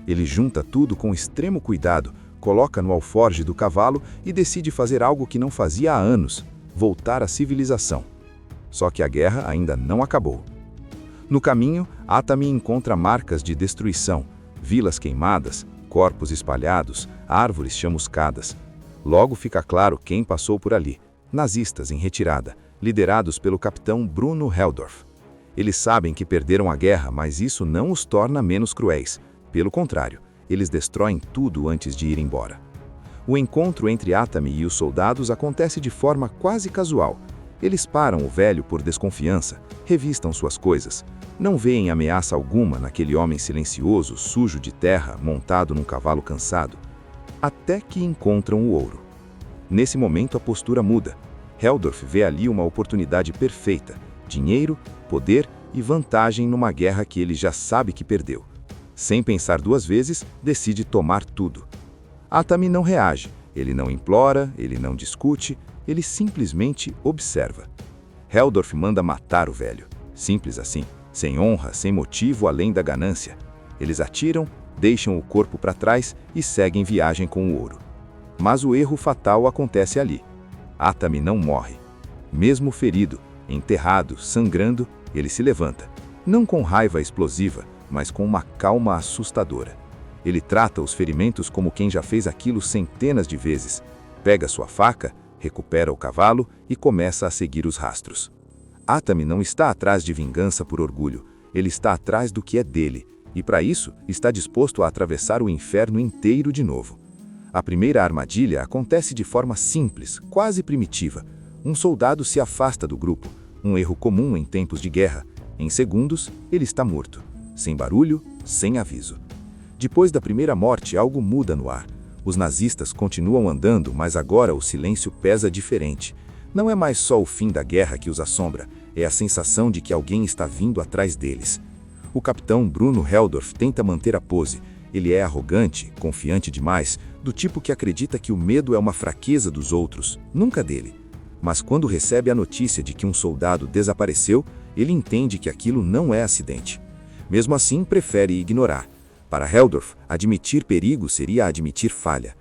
Ele junta tudo com extremo cuidado, coloca no alforje do cavalo e decide fazer algo que não fazia há anos: voltar à civilização. Só que a guerra ainda não acabou. No caminho, Atami encontra marcas de destruição, vilas queimadas, corpos espalhados, árvores chamuscadas. Logo fica claro quem passou por ali: nazistas em retirada, liderados pelo capitão Bruno Heldorf. Eles sabem que perderam a guerra, mas isso não os torna menos cruéis. Pelo contrário, eles destroem tudo antes de ir embora. O encontro entre Atami e os soldados acontece de forma quase casual. Eles param o velho por desconfiança, revistam suas coisas. Não veem ameaça alguma naquele homem silencioso, sujo de terra, montado num cavalo cansado. Até que encontram o ouro. Nesse momento a postura muda. Heldorf vê ali uma oportunidade perfeita: dinheiro, poder e vantagem numa guerra que ele já sabe que perdeu. Sem pensar duas vezes, decide tomar tudo. Atami não reage, ele não implora, ele não discute, ele simplesmente observa. Heldorf manda matar o velho. Simples assim, sem honra, sem motivo além da ganância. Eles atiram, deixam o corpo para trás e seguem viagem com o ouro. Mas o erro fatal acontece ali. Atami não morre. Mesmo ferido, enterrado, sangrando, ele se levanta. Não com raiva explosiva, mas com uma calma assustadora. Ele trata os ferimentos como quem já fez aquilo centenas de vezes. Pega sua faca, recupera o cavalo e começa a seguir os rastros. Atami não está atrás de vingança por orgulho, ele está atrás do que é dele, e para isso está disposto a atravessar o inferno inteiro de novo. A primeira armadilha acontece de forma simples, quase primitiva. Um soldado se afasta do grupo, um erro comum em tempos de guerra. Em segundos, ele está morto, sem barulho, sem aviso. Depois da primeira morte, algo muda no ar. Os nazistas continuam andando, mas agora o silêncio pesa diferente. Não é mais só o fim da guerra que os assombra, é a sensação de que alguém está vindo atrás deles. O capitão Bruno Heldorf tenta manter a pose. Ele é arrogante, confiante demais, do tipo que acredita que o medo é uma fraqueza dos outros, nunca dele. Mas quando recebe a notícia de que um soldado desapareceu, ele entende que aquilo não é acidente. Mesmo assim, prefere ignorar. Para Heldorf, admitir perigo seria admitir falha.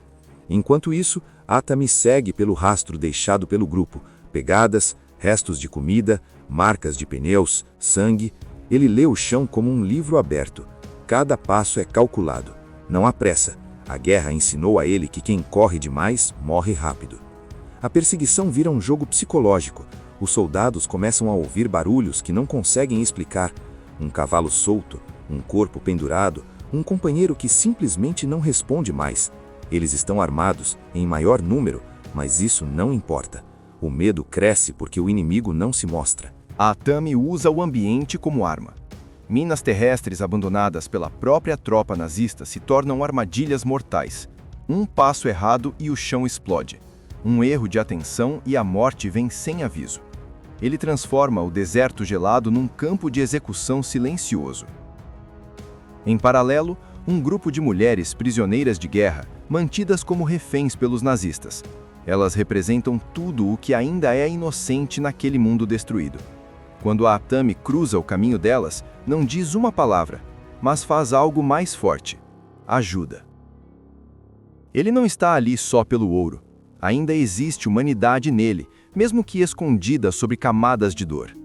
Enquanto isso, Atami segue pelo rastro deixado pelo grupo. Pegadas, restos de comida, marcas de pneus, sangue. Ele lê o chão como um livro aberto. Cada passo é calculado. Não há pressa. A guerra ensinou a ele que quem corre demais morre rápido. A perseguição vira um jogo psicológico. Os soldados começam a ouvir barulhos que não conseguem explicar. Um cavalo solto, um corpo pendurado, um companheiro que simplesmente não responde mais. Eles estão armados, em maior número, mas isso não importa. O medo cresce porque o inimigo não se mostra. A Atami usa o ambiente como arma. Minas terrestres abandonadas pela própria tropa nazista se tornam armadilhas mortais. Um passo errado e o chão explode. Um erro de atenção e a morte vem sem aviso. Ele transforma o deserto gelado num campo de execução silencioso. Em paralelo, um grupo de mulheres prisioneiras de guerra, mantidas como reféns pelos nazistas. Elas representam tudo o que ainda é inocente naquele mundo destruído. Quando a Atami cruza o caminho delas, não diz uma palavra, mas faz algo mais forte: ajuda. Ele não está ali só pelo ouro. Ainda existe humanidade nele, mesmo que escondida sob camadas de dor.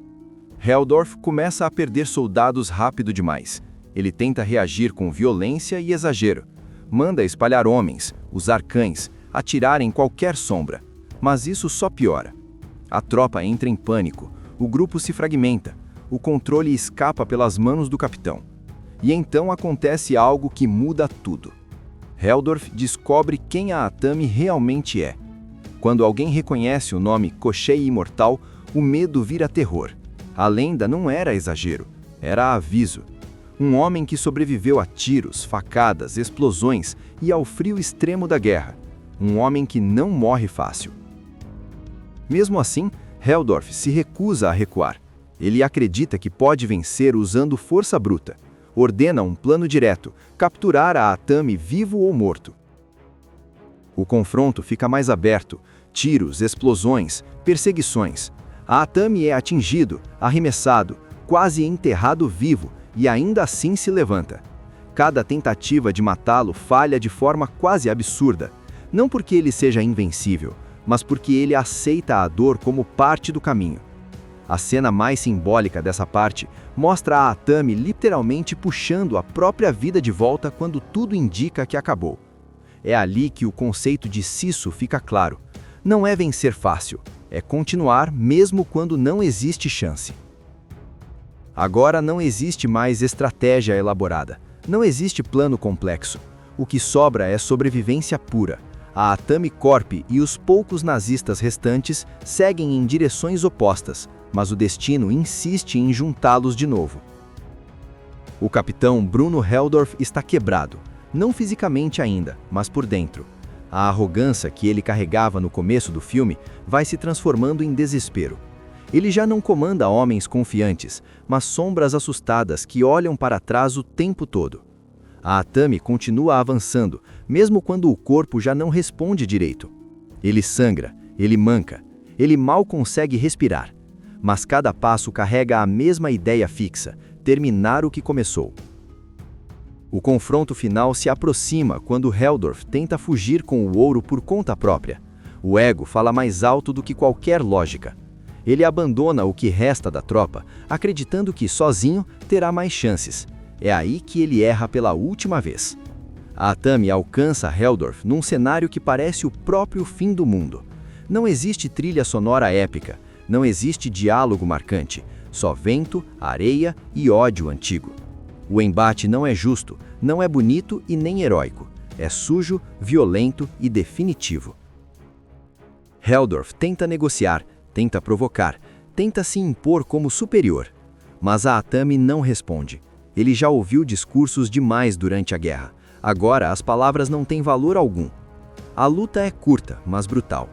Heldorf começa a perder soldados rápido demais. Ele tenta reagir com violência e exagero. Manda espalhar homens, usar cães, atirar em qualquer sombra. Mas isso só piora. A tropa entra em pânico, o grupo se fragmenta, o controle escapa pelas mãos do capitão. E então acontece algo que muda tudo. Heldorf descobre quem a Atami realmente é. Quando alguém reconhece o nome Koschei Imortal, o medo vira terror. A lenda não era exagero, era aviso. Um homem que sobreviveu a tiros, facadas, explosões e ao frio extremo da guerra. Um homem que não morre fácil. Mesmo assim, Heldorf se recusa a recuar. Ele acredita que pode vencer usando força bruta. Ordena um plano direto, capturar a Atami vivo ou morto. O confronto fica mais aberto, tiros, explosões, perseguições. A Atami é atingido, arremessado, quase enterrado vivo e ainda assim se levanta. Cada tentativa de matá-lo falha de forma quase absurda, não porque ele seja invencível, mas porque ele aceita a dor como parte do caminho. A cena mais simbólica dessa parte mostra a Atami literalmente puxando a própria vida de volta quando tudo indica que acabou. É ali que o conceito de Sisu fica claro. Não é vencer fácil, é continuar mesmo quando não existe chance. Agora não existe mais estratégia elaborada, não existe plano complexo. O que sobra é sobrevivência pura. A Atami Corp e os poucos nazistas restantes seguem em direções opostas, mas o destino insiste em juntá-los de novo. O capitão Bruno Heldorf está quebrado, não fisicamente ainda, mas por dentro. A arrogância que ele carregava no começo do filme vai se transformando em desespero. Ele já não comanda homens confiantes, mas sombras assustadas que olham para trás o tempo todo. A Atami continua avançando, mesmo quando o corpo já não responde direito. Ele sangra, ele manca, ele mal consegue respirar. Mas cada passo carrega a mesma ideia fixa: terminar o que começou. O confronto final se aproxima quando Heldorf tenta fugir com o ouro por conta própria. O ego fala mais alto do que qualquer lógica. Ele abandona o que resta da tropa, acreditando que sozinho terá mais chances. É aí que ele erra pela última vez. A Atami alcança Heldorf num cenário que parece o próprio fim do mundo. Não existe trilha sonora épica, não existe diálogo marcante, só vento, areia e ódio antigo. O embate não é justo, não é bonito e nem heróico. É sujo, violento e definitivo. Heldorf tenta negociar, tenta provocar, tenta se impor como superior. Mas a Atami não responde. Ele já ouviu discursos demais durante a guerra. Agora, as palavras não têm valor algum. A luta é curta, mas brutal.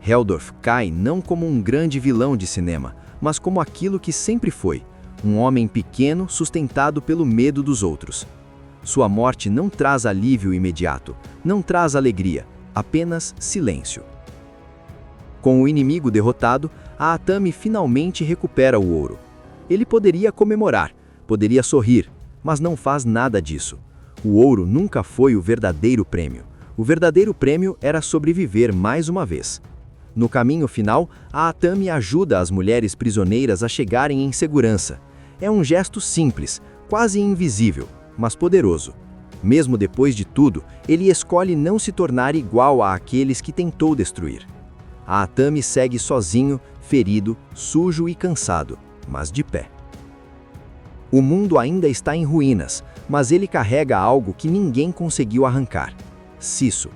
Heldorf cai não como um grande vilão de cinema, mas como aquilo que sempre foi, um homem pequeno sustentado pelo medo dos outros. Sua morte não traz alívio imediato, não traz alegria, apenas silêncio. Com o inimigo derrotado, a Atami finalmente recupera o ouro. Ele poderia comemorar, poderia sorrir, mas não faz nada disso. O ouro nunca foi o verdadeiro prêmio. O verdadeiro prêmio era sobreviver mais uma vez. No caminho final, a Atami ajuda as mulheres prisioneiras a chegarem em segurança. É um gesto simples, quase invisível, mas poderoso. Mesmo depois de tudo, ele escolhe não se tornar igual àqueles que tentou destruir. A Atami segue sozinho, ferido, sujo e cansado, mas de pé. O mundo ainda está em ruínas, mas ele carrega algo que ninguém conseguiu arrancar: Sisu.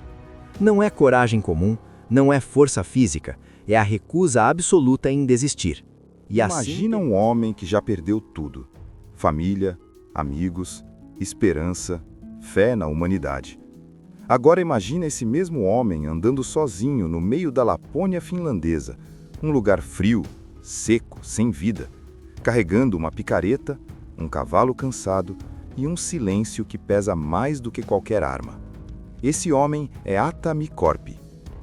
Não é coragem comum, não é força física, é a recusa absoluta em desistir. E Imagina um homem que já perdeu tudo: família, amigos, esperança, fé na humanidade. Agora imagina esse mesmo homem andando sozinho no meio da Lapônia finlandesa, um lugar frio, seco, sem vida, carregando uma picareta, um cavalo cansado e um silêncio que pesa mais do que qualquer arma. Esse homem é Atami Korpi,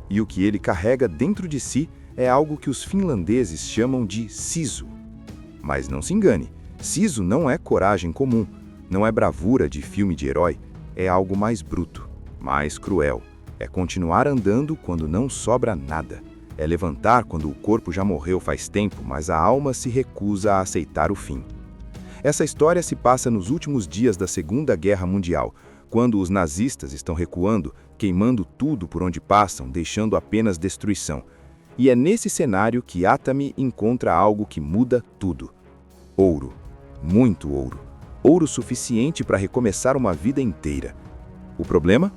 e o que ele carrega dentro de si é algo que os finlandeses chamam de sisu. Mas não se engane, sisu não é coragem comum, não é bravura de filme de herói, é algo mais bruto, mais cruel. É continuar andando quando não sobra nada. É levantar quando o corpo já morreu faz tempo, mas a alma se recusa a aceitar o fim. Essa história se passa nos últimos dias da Segunda Guerra Mundial, quando os nazistas estão recuando, queimando tudo por onde passam, deixando apenas destruição. E é nesse cenário que Atami encontra algo que muda tudo. Ouro. Muito ouro. Ouro suficiente para recomeçar uma vida inteira. O problema?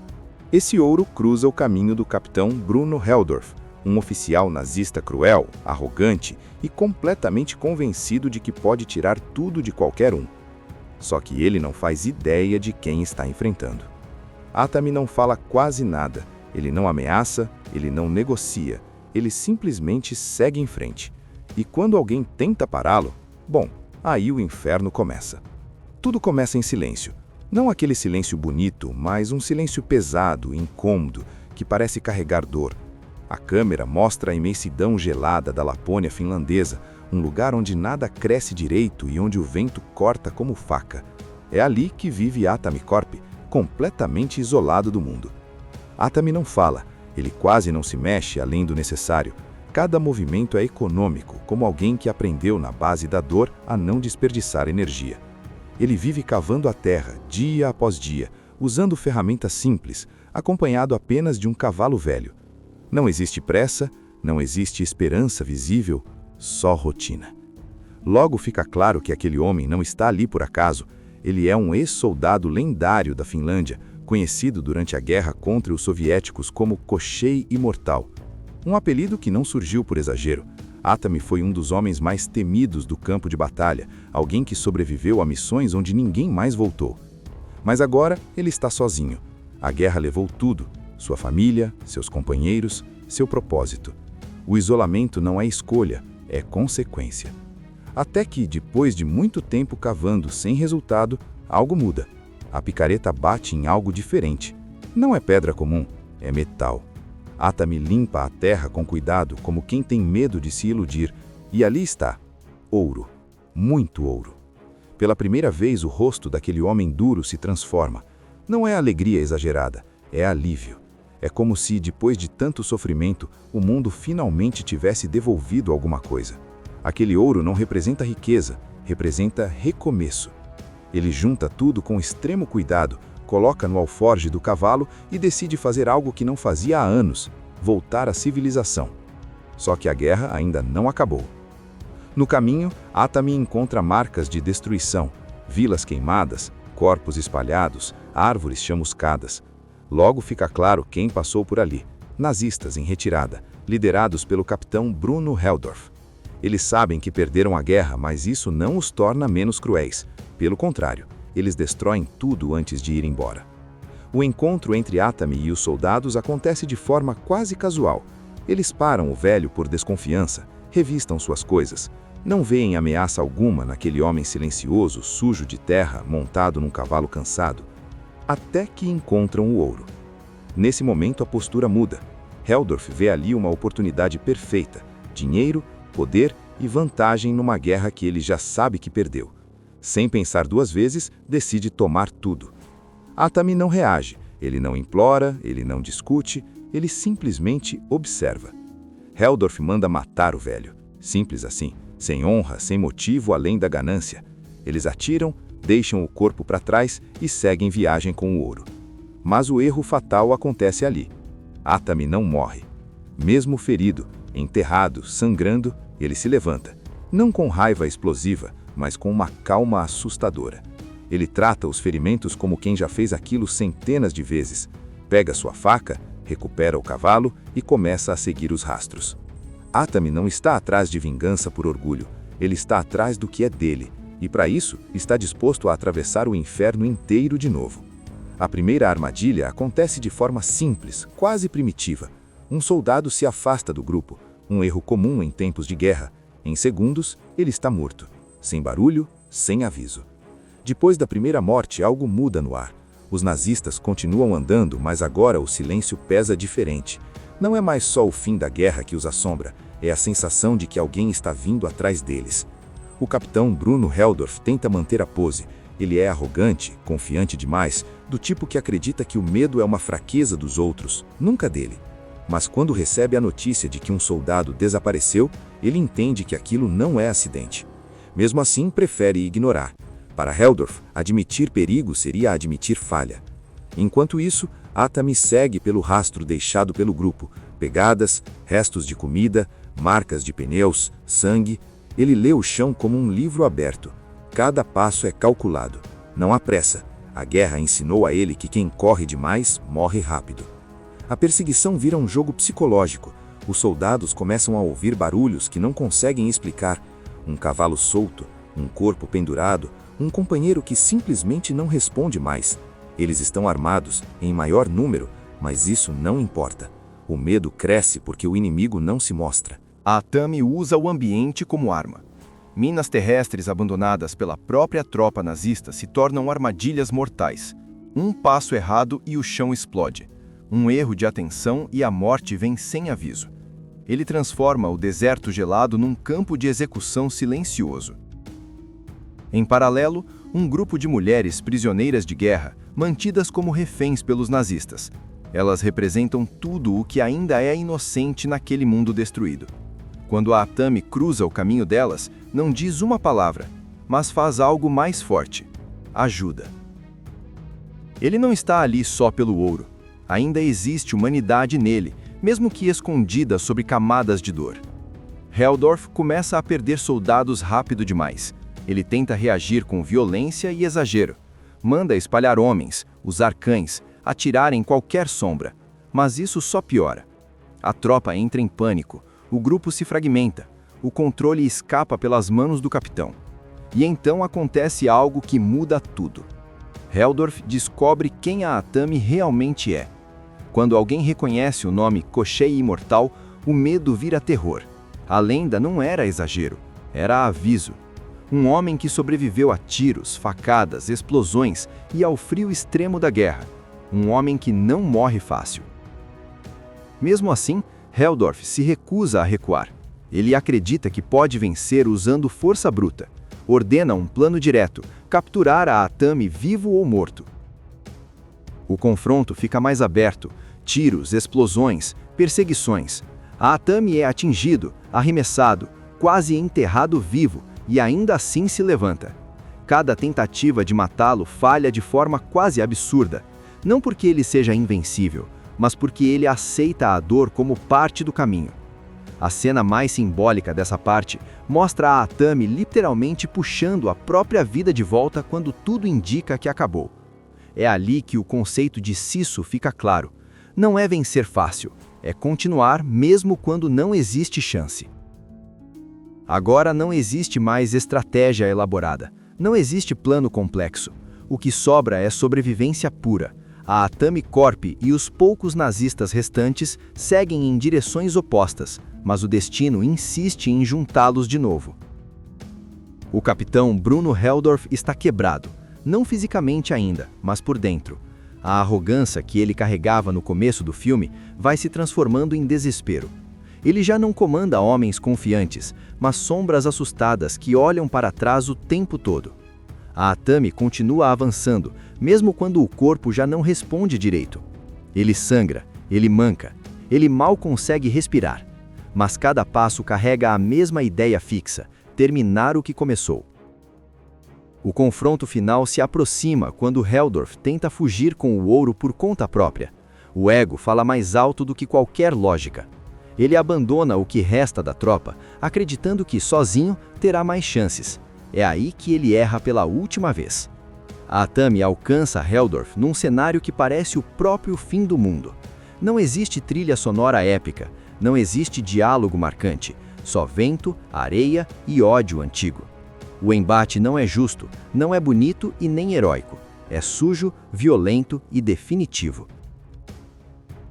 Esse ouro cruza o caminho do capitão Bruno Heldorf, um oficial nazista cruel, arrogante e completamente convencido de que pode tirar tudo de qualquer um. Só que ele não faz ideia de quem está enfrentando. Atami não fala quase nada, ele não ameaça, ele não negocia, ele simplesmente segue em frente. E quando alguém tenta pará-lo, bom, aí o inferno começa. Tudo começa em silêncio. Não aquele silêncio bonito, mas um silêncio pesado, incômodo, que parece carregar dor. A câmera mostra a imensidão gelada da Lapônia finlandesa, um lugar onde nada cresce direito e onde o vento corta como faca. É ali que vive Atami Korpi, completamente isolado do mundo. Atami não fala, ele quase não se mexe além do necessário. Cada movimento é econômico, como alguém que aprendeu na base da dor a não desperdiçar energia. Ele vive cavando a terra, dia após dia, usando ferramentas simples, acompanhado apenas de um cavalo velho. Não existe pressa, não existe esperança visível, só rotina. Logo fica claro que aquele homem não está ali por acaso. Ele é um ex-soldado lendário da Finlândia, conhecido durante a guerra contra os soviéticos como Koshei Imortal. Um apelido que não surgiu por exagero. Atami foi um dos homens mais temidos do campo de batalha, alguém que sobreviveu a missões onde ninguém mais voltou. Mas agora ele está sozinho. A guerra levou tudo: sua família, seus companheiros, seu propósito. O isolamento não é escolha, é consequência. Até que, depois de muito tempo cavando sem resultado, algo muda. A picareta bate em algo diferente. Não é pedra comum, é metal. Atami limpa a terra com cuidado, como quem tem medo de se iludir, e ali está: ouro. Muito ouro. Pela primeira vez, o rosto daquele homem duro se transforma. Não é alegria exagerada, é alívio. É como se, depois de tanto sofrimento, o mundo finalmente tivesse devolvido alguma coisa. Aquele ouro não representa riqueza, representa recomeço. Ele junta tudo com extremo cuidado, coloca no alforje do cavalo e decide fazer algo que não fazia há anos: voltar à civilização. Só que a guerra ainda não acabou. No caminho, Atami encontra marcas de destruição, vilas queimadas, corpos espalhados, árvores chamuscadas. Logo fica claro quem passou por ali: nazistas em retirada, liderados pelo capitão Bruno Heldorf. Eles sabem que perderam a guerra, mas isso não os torna menos cruéis. Pelo contrário, eles destroem tudo antes de ir embora. O encontro entre Atami e os soldados acontece de forma quase casual. Eles param o velho por desconfiança, revistam suas coisas. Não veem ameaça alguma naquele homem silencioso, sujo de terra, montado num cavalo cansado. Até que encontram o ouro. Nesse momento a postura muda. Heldorf vê ali uma oportunidade perfeita. Dinheiro, poder e vantagem numa guerra que ele já sabe que perdeu. Sem pensar duas vezes, decide tomar tudo. Atami não reage, ele não implora, ele não discute, ele simplesmente observa. Heldorf manda matar o velho. Simples assim, sem honra, sem motivo além da ganância. Eles atiram, deixam o corpo para trás e seguem viagem com o ouro. Mas o erro fatal acontece ali. Atami não morre. Mesmo ferido, enterrado, sangrando, ele se levanta. Não com raiva explosiva, mas com uma calma assustadora. Ele trata os ferimentos como quem já fez aquilo centenas de vezes. Pega sua faca, recupera o cavalo e começa a seguir os rastros. Atami não está atrás de vingança por orgulho. Ele está atrás do que é dele. E para isso, está disposto a atravessar o inferno inteiro de novo. A primeira armadilha acontece de forma simples, quase primitiva. Um soldado se afasta do grupo, um erro comum em tempos de guerra. Em segundos, ele está morto. Sem barulho, sem aviso. Depois da primeira morte, algo muda no ar. Os nazistas continuam andando, mas agora o silêncio pesa diferente. Não é mais só o fim da guerra que os assombra, é a sensação de que alguém está vindo atrás deles. O capitão Bruno Heldorf tenta manter a pose. Ele é arrogante, confiante demais, do tipo que acredita que o medo é uma fraqueza dos outros, nunca dele. Mas quando recebe a notícia de que um soldado desapareceu, ele entende que aquilo não é acidente. Mesmo assim, prefere ignorar. Para Heldorf, admitir perigo seria admitir falha. Enquanto isso, Atami segue pelo rastro deixado pelo grupo. Pegadas, restos de comida, marcas de pneus, sangue. Ele lê o chão como um livro aberto. Cada passo é calculado. Não há pressa. A guerra ensinou a ele que quem corre demais, morre rápido. A perseguição vira um jogo psicológico. Os soldados começam a ouvir barulhos que não conseguem explicar. Um cavalo solto, um corpo pendurado, um companheiro que simplesmente não responde mais. Eles estão armados, em maior número, mas isso não importa. O medo cresce porque o inimigo não se mostra. Atami usa o ambiente como arma. Minas terrestres abandonadas pela própria tropa nazista se tornam armadilhas mortais. Um passo errado e o chão explode. Um erro de atenção e a morte vem sem aviso. Ele transforma o deserto gelado num campo de execução silencioso. Em paralelo, um grupo de mulheres prisioneiras de guerra, mantidas como reféns pelos nazistas. Elas representam tudo o que ainda é inocente naquele mundo destruído. Quando a Atami cruza o caminho delas, não diz uma palavra, mas faz algo mais forte: ajuda. Ele não está ali só pelo ouro. Ainda existe humanidade nele, mesmo que escondida sob camadas de dor. Heldorf começa a perder soldados rápido demais. Ele tenta reagir com violência e exagero. Manda espalhar homens, usar cães, atirar em qualquer sombra. Mas isso só piora. A tropa entra em pânico, o grupo se fragmenta, o controle escapa pelas mãos do capitão. E então acontece algo que muda tudo. Heldorf descobre quem a Atami realmente é. Quando alguém reconhece o nome Koshei Imortal, o medo vira terror. A lenda não era exagero, era aviso. Um homem que sobreviveu a tiros, facadas, explosões e ao frio extremo da guerra. Um homem que não morre fácil. Mesmo assim, Heldorf se recusa a recuar. Ele acredita que pode vencer usando força bruta. Ordena um plano direto, capturar a Atami vivo ou morto. O confronto fica mais aberto. Tiros, explosões, perseguições. A Atami é atingido, arremessado, quase enterrado vivo, e ainda assim se levanta. Cada tentativa de matá-lo falha de forma quase absurda, não porque ele seja invencível, mas porque ele aceita a dor como parte do caminho. A cena mais simbólica dessa parte mostra a Atami literalmente puxando a própria vida de volta quando tudo indica que acabou. É ali que o conceito de Sisu fica claro. Não é vencer fácil, é continuar mesmo quando não existe chance. Agora não existe mais estratégia elaborada, não existe plano complexo. O que sobra é sobrevivência pura. A Atami Corp e os poucos nazistas restantes seguem em direções opostas, mas o destino insiste em juntá-los de novo. O capitão Bruno Heldorf está quebrado, não fisicamente ainda, mas por dentro. A arrogância que ele carregava no começo do filme vai se transformando em desespero. Ele já não comanda homens confiantes, mas sombras assustadas que olham para trás o tempo todo. A Atami continua avançando, mesmo quando o corpo já não responde direito. Ele sangra, ele manca, ele mal consegue respirar. Mas cada passo carrega a mesma ideia fixa: terminar o que começou. O confronto final se aproxima quando Heldorf tenta fugir com o ouro por conta própria. O ego fala mais alto do que qualquer lógica. Ele abandona o que resta da tropa, acreditando que sozinho terá mais chances. É aí que ele erra pela última vez. A Atami alcança Heldorf num cenário que parece o próprio fim do mundo. Não existe trilha sonora épica, não existe diálogo marcante, só vento, areia e ódio antigo. O embate não é justo, não é bonito e nem heróico. É sujo, violento e definitivo.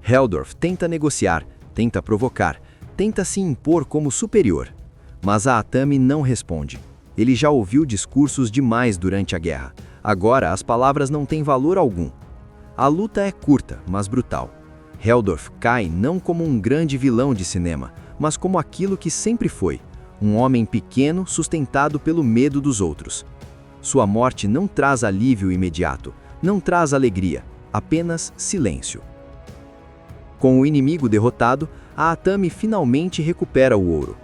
Heldorf tenta negociar, tenta provocar, tenta se impor como superior. Mas a Atami não responde. Ele já ouviu discursos demais durante a guerra. Agora as palavras não têm valor algum. A luta é curta, mas brutal. Heldorf cai não como um grande vilão de cinema, mas como aquilo que sempre foi: um homem pequeno sustentado pelo medo dos outros. Sua morte não traz alívio imediato, não traz alegria, apenas silêncio. Com o inimigo derrotado, a Atami finalmente recupera o ouro.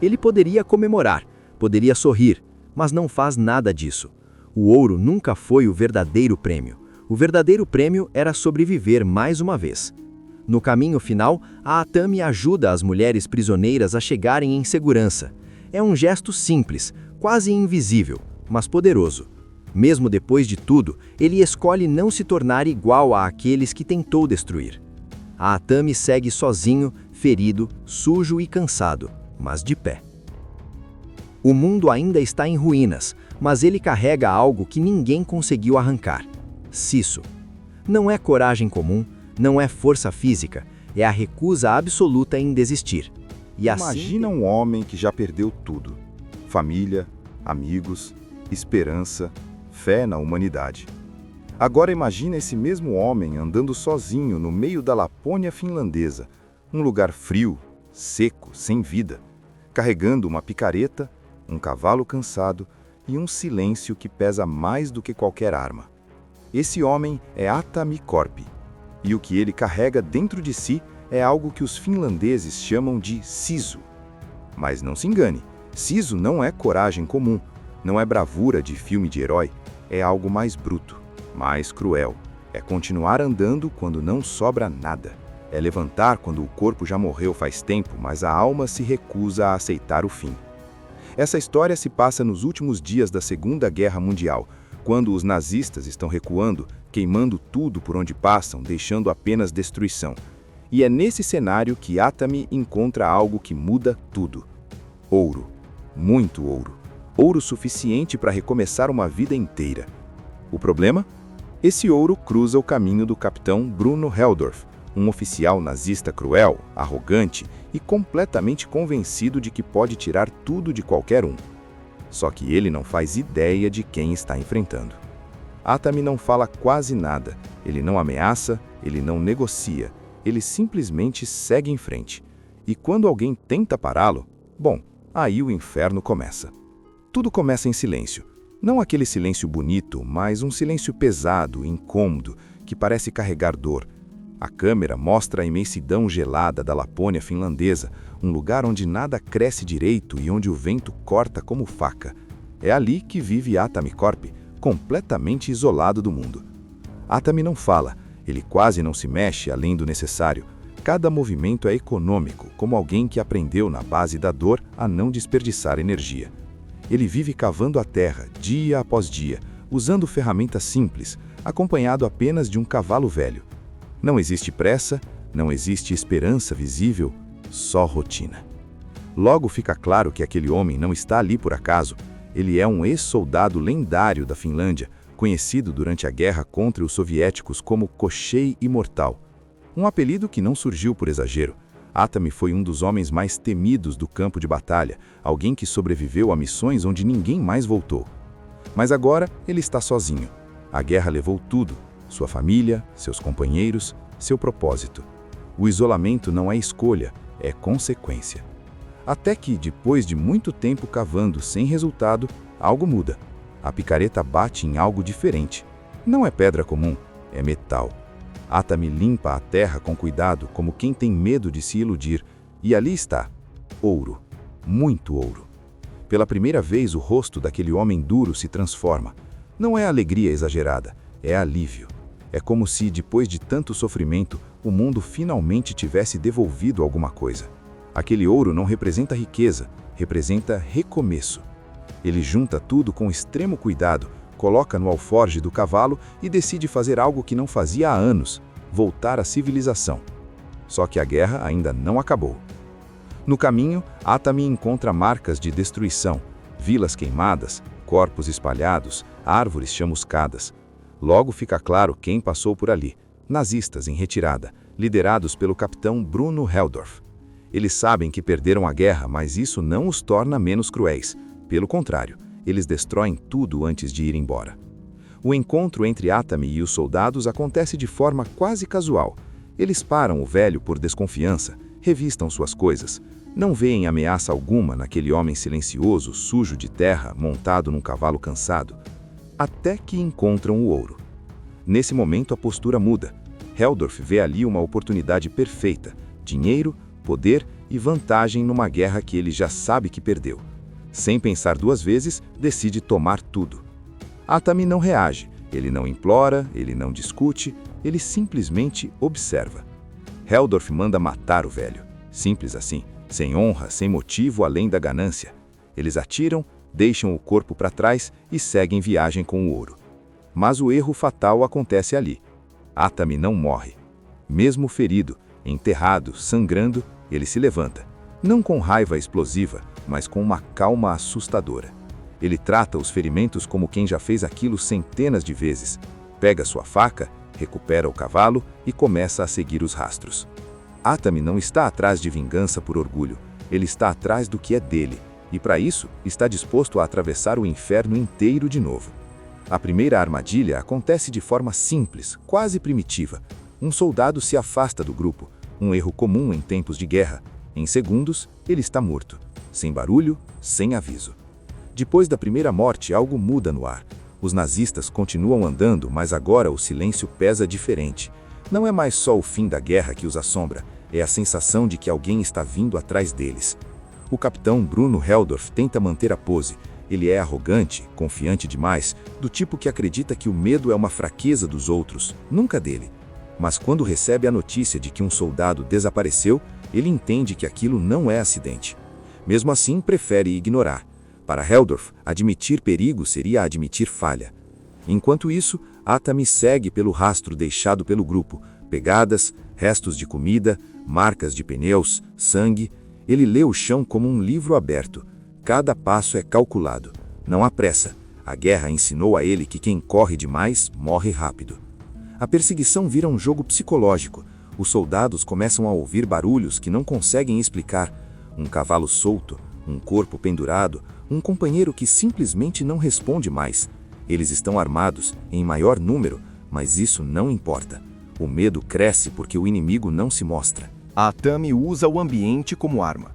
Ele poderia comemorar, poderia sorrir, mas não faz nada disso. O ouro nunca foi o verdadeiro prêmio. O verdadeiro prêmio era sobreviver mais uma vez. No caminho final, a Atami ajuda as mulheres prisioneiras a chegarem em segurança. É um gesto simples, quase invisível, mas poderoso. Mesmo depois de tudo, ele escolhe não se tornar igual àqueles que tentou destruir. A Atami segue sozinho, ferido, sujo e cansado, mas de pé. O mundo ainda está em ruínas, mas ele carrega algo que ninguém conseguiu arrancar: Sisu. Não é coragem comum, não é força física, é a recusa absoluta em desistir. E Imagina um homem que já perdeu tudo: família, amigos, esperança, fé na humanidade. Agora imagina esse mesmo homem andando sozinho no meio da Lapônia finlandesa, um lugar frio, seco, sem vida, carregando uma picareta, um cavalo cansado e um silêncio que pesa mais do que qualquer arma. Esse homem é Atami Corp, e o que ele carrega dentro de si é algo que os finlandeses chamam de sisu. Mas não se engane, sisu não é coragem comum, não é bravura de filme de herói, é algo mais bruto, mais cruel. É continuar andando quando não sobra nada. É levantar quando o corpo já morreu faz tempo, mas a alma se recusa a aceitar o fim. Essa história se passa nos últimos dias da Segunda Guerra Mundial, quando os nazistas estão recuando, queimando tudo por onde passam, deixando apenas destruição. E é nesse cenário que Atami encontra algo que muda tudo: ouro. Muito ouro. Ouro suficiente para recomeçar uma vida inteira. O problema? Esse ouro cruza o caminho do capitão Bruno Heldorf, um oficial nazista cruel, arrogante e completamente convencido de que pode tirar tudo de qualquer um. Só que ele não faz ideia de quem está enfrentando. Atami não fala quase nada, ele não ameaça, ele não negocia, ele simplesmente segue em frente. E quando alguém tenta pará-lo, bom, aí o inferno começa. Tudo começa em silêncio. Não aquele silêncio bonito, mas um silêncio pesado, incômodo, que parece carregar dor. A câmera mostra a imensidão gelada da Lapônia finlandesa, um lugar onde nada cresce direito e onde o vento corta como faca. É ali que vive Atami Corp, completamente isolado do mundo. Atami não fala, ele quase não se mexe além do necessário. Cada movimento é econômico, como alguém que aprendeu na base da dor a não desperdiçar energia. Ele vive cavando a terra, dia após dia, usando ferramentas simples, acompanhado apenas de um cavalo velho. Não existe pressa, não existe esperança visível, só rotina. Logo fica claro que aquele homem não está ali por acaso. Ele é um ex-soldado lendário da Finlândia, conhecido durante a guerra contra os soviéticos como Koshchei Imortal. Um apelido que não surgiu por exagero. Atami foi um dos homens mais temidos do campo de batalha, alguém que sobreviveu a missões onde ninguém mais voltou. Mas agora ele está sozinho. A guerra levou tudo: sua família, seus companheiros, seu propósito. O isolamento não é escolha, é consequência. Até que, depois de muito tempo cavando sem resultado, algo muda. A picareta bate em algo diferente. Não é pedra comum, é metal. Atami limpa a terra com cuidado, como quem tem medo de se iludir, e ali está: ouro. Muito ouro. Pela primeira vez, o rosto daquele homem duro se transforma. Não é alegria exagerada, é alívio. É como se, depois de tanto sofrimento, o mundo finalmente tivesse devolvido alguma coisa. Aquele ouro não representa riqueza, representa recomeço. Ele junta tudo com extremo cuidado, coloca no alforje do cavalo e decide fazer algo que não fazia há anos: voltar à civilização. Só que a guerra ainda não acabou. No caminho, Atami encontra marcas de destruição, vilas queimadas, corpos espalhados, árvores chamuscadas. Logo fica claro quem passou por ali: nazistas em retirada, liderados pelo capitão Bruno Heldorf. Eles sabem que perderam a guerra, mas isso não os torna menos cruéis. Pelo contrário, eles destroem tudo antes de ir embora. O encontro entre Atami e os soldados acontece de forma quase casual. Eles param o velho por desconfiança, revistam suas coisas. Não veem ameaça alguma naquele homem silencioso, sujo de terra, montado num cavalo cansado. Até que encontram o ouro. Nesse momento a postura muda. Heldorf vê ali uma oportunidade perfeita: dinheiro, poder e vantagem numa guerra que ele já sabe que perdeu. Sem pensar duas vezes, decide tomar tudo. Atami não reage, ele não implora, ele não discute, ele simplesmente observa. Heldorf manda matar o velho. Simples assim, sem honra, sem motivo além da ganância. Eles atiram, deixam o corpo para trás e seguem viagem com o ouro. Mas o erro fatal acontece ali. Atami não morre. Mesmo ferido, enterrado, sangrando, ele se levanta. Não com raiva explosiva, mas com uma calma assustadora. Ele trata os ferimentos como quem já fez aquilo centenas de vezes. Pega sua faca, recupera o cavalo e começa a seguir os rastros. Atami não está atrás de vingança por orgulho. Ele está atrás do que é dele. E para isso, está disposto a atravessar o inferno inteiro de novo. A primeira armadilha acontece de forma simples, quase primitiva. Um soldado se afasta do grupo, um erro comum em tempos de guerra. Em segundos, ele está morto, sem barulho, sem aviso. Depois da primeira morte, algo muda no ar. Os nazistas continuam andando, mas agora o silêncio pesa diferente. Não é mais só o fim da guerra que os assombra, é a sensação de que alguém está vindo atrás deles. O capitão Bruno Heldorf tenta manter a pose. Ele é arrogante, confiante demais, do tipo que acredita que o medo é uma fraqueza dos outros, nunca dele. Mas quando recebe a notícia de que um soldado desapareceu, ele entende que aquilo não é acidente. Mesmo assim, prefere ignorar. Para Heldorf, admitir perigo seria admitir falha. Enquanto isso, Atami segue pelo rastro deixado pelo grupo: pegadas, restos de comida, marcas de pneus, sangue. Ele lê o chão como um livro aberto. Cada passo é calculado. Não há pressa. A guerra ensinou a ele que quem corre demais morre rápido. A perseguição vira um jogo psicológico. Os soldados começam a ouvir barulhos que não conseguem explicar. Um cavalo solto, um corpo pendurado, um companheiro que simplesmente não responde mais. Eles estão armados, em maior número, mas isso não importa. O medo cresce porque o inimigo não se mostra. Atami usa o ambiente como arma.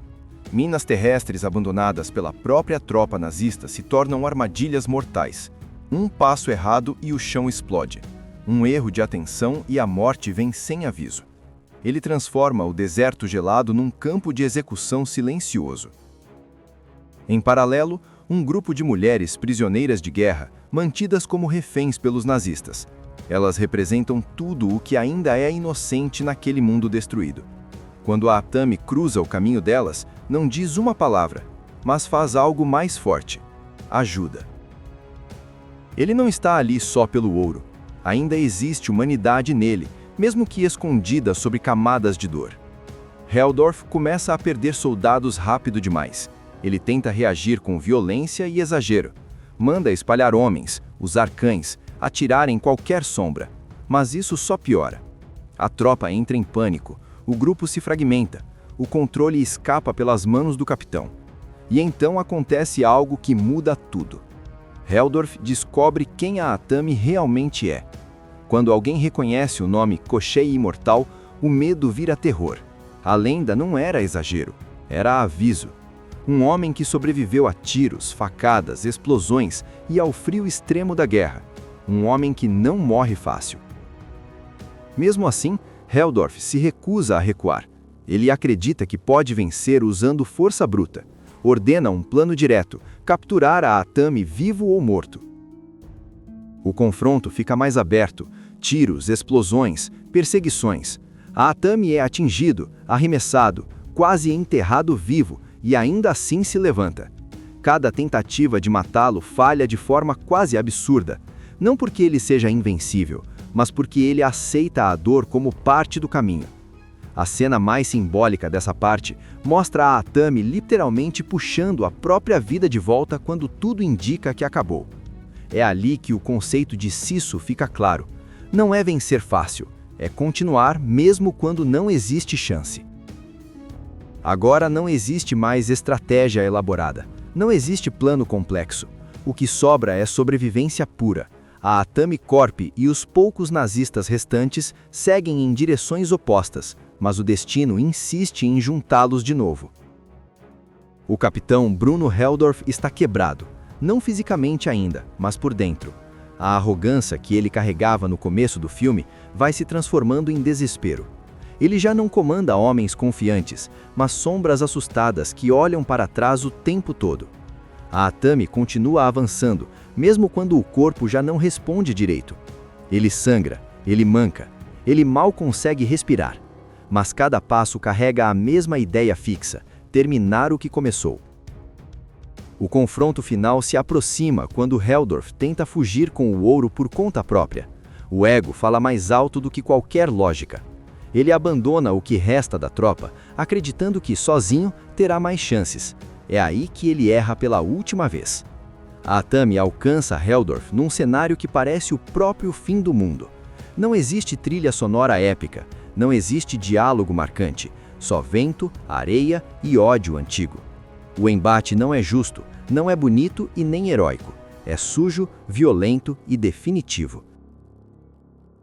Minas terrestres abandonadas pela própria tropa nazista se tornam armadilhas mortais. Um passo errado e o chão explode. Um erro de atenção e a morte vem sem aviso. Ele transforma o deserto gelado num campo de execução silencioso. Em paralelo, um grupo de mulheres prisioneiras de guerra, mantidas como reféns pelos nazistas. Elas representam tudo o que ainda é inocente naquele mundo destruído. Quando a Atami cruza o caminho delas, não diz uma palavra, mas faz algo mais forte: ajuda. Ele não está ali só pelo ouro. Ainda existe humanidade nele, mesmo que escondida sob camadas de dor. Heldorf começa a perder soldados rápido demais. Ele tenta reagir com violência e exagero. Manda espalhar homens, usar cães, atirar em qualquer sombra. Mas isso só piora. A tropa entra em pânico, o grupo se fragmenta, o controle escapa pelas mãos do capitão. E então acontece algo que muda tudo. Heldorf descobre quem a Atami realmente é. Quando alguém reconhece o nome Koschei Imortal, o medo vira terror. A lenda não era exagero, era aviso. Um homem que sobreviveu a tiros, facadas, explosões e ao frio extremo da guerra. Um homem que não morre fácil. Mesmo assim, Heldorf se recusa a recuar. Ele acredita que pode vencer usando força bruta. Ordena um plano direto, capturar a Atami vivo ou morto. O confronto fica mais aberto, tiros, explosões, perseguições. A Atami é atingido, arremessado, quase enterrado vivo e ainda assim se levanta. Cada tentativa de matá-lo falha de forma quase absurda, não porque ele seja invencível, mas porque ele aceita a dor como parte do caminho. A cena mais simbólica dessa parte mostra a Atami literalmente puxando a própria vida de volta quando tudo indica que acabou. É ali que o conceito de Sisu fica claro. Não é vencer fácil, é continuar mesmo quando não existe chance. Agora não existe mais estratégia elaborada, não existe plano complexo. O que sobra é sobrevivência pura. A Atami Corp e os poucos nazistas restantes seguem em direções opostas, mas o destino insiste em juntá-los de novo. O capitão Bruno Heldorf está quebrado, não fisicamente ainda, mas por dentro. A arrogância que ele carregava no começo do filme vai se transformando em desespero. Ele já não comanda homens confiantes, mas sombras assustadas que olham para trás o tempo todo. A Atami continua avançando, mesmo quando o corpo já não responde direito. Ele sangra, ele manca, ele mal consegue respirar. Mas cada passo carrega a mesma ideia fixa: terminar o que começou. O confronto final se aproxima quando Heldorf tenta fugir com o ouro por conta própria. O ego fala mais alto do que qualquer lógica. Ele abandona o que resta da tropa, acreditando que sozinho terá mais chances. É aí que ele erra pela última vez. A Atami alcança Heldorf num cenário que parece o próprio fim do mundo. Não existe trilha sonora épica, não existe diálogo marcante, só vento, areia e ódio antigo. O embate não é justo, não é bonito e nem heróico. É sujo, violento e definitivo.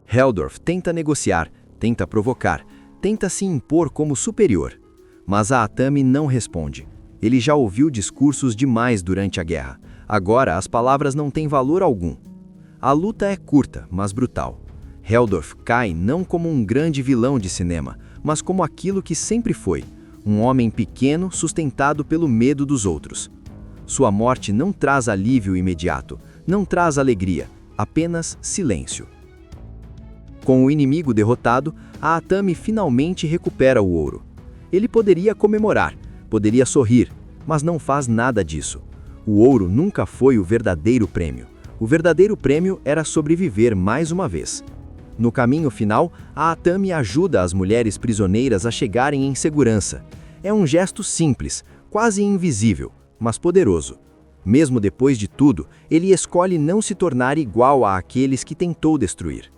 Heldorf tenta negociar, tenta provocar, tenta se impor como superior. Mas a Atami não responde. Ele já ouviu discursos demais durante a guerra. Agora as palavras não têm valor algum. A luta é curta, mas brutal. Heldorf cai não como um grande vilão de cinema, mas como aquilo que sempre foi, um homem pequeno sustentado pelo medo dos outros. Sua morte não traz alívio imediato, não traz alegria, apenas silêncio. Com o inimigo derrotado, a Atami finalmente recupera o ouro. Ele poderia comemorar, poderia sorrir, mas não faz nada disso. O ouro nunca foi o verdadeiro prêmio. O verdadeiro prêmio era sobreviver mais uma vez. No caminho final, a Atami ajuda as mulheres prisioneiras a chegarem em segurança. É um gesto simples, quase invisível, mas poderoso. Mesmo depois de tudo, ele escolhe não se tornar igual àqueles que tentou destruir.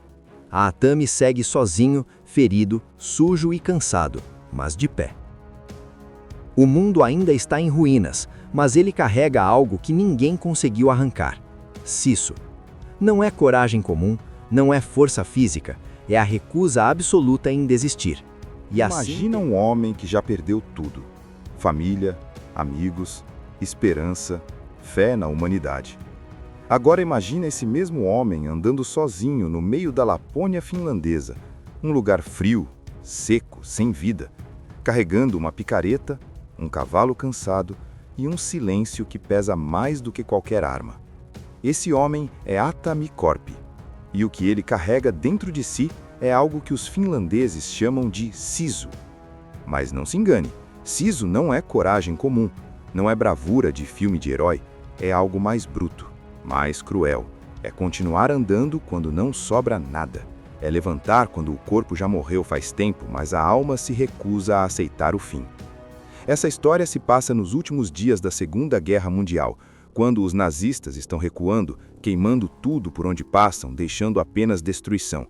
A Atami segue sozinho, ferido, sujo e cansado, mas de pé. O mundo ainda está em ruínas, mas ele carrega algo que ninguém conseguiu arrancar: Sisu. Não é coragem comum, não é força física, é a recusa absoluta em desistir. E Imagina um homem que já perdeu tudo: família, amigos, esperança, fé na humanidade. Agora imagina esse mesmo homem andando sozinho no meio da Lapônia finlandesa, um lugar frio, seco, sem vida, carregando uma picareta, um cavalo cansado e um silêncio que pesa mais do que qualquer arma. Esse homem é Atami Corp, e o que ele carrega dentro de si é algo que os finlandeses chamam de Sisu. Mas não se engane, Sisu não é coragem comum, não é bravura de filme de herói, é algo mais bruto, mais cruel. É continuar andando quando não sobra nada. É levantar quando o corpo já morreu faz tempo, mas a alma se recusa a aceitar o fim. Essa história se passa nos últimos dias da Segunda Guerra Mundial, quando os nazistas estão recuando, queimando tudo por onde passam, deixando apenas destruição.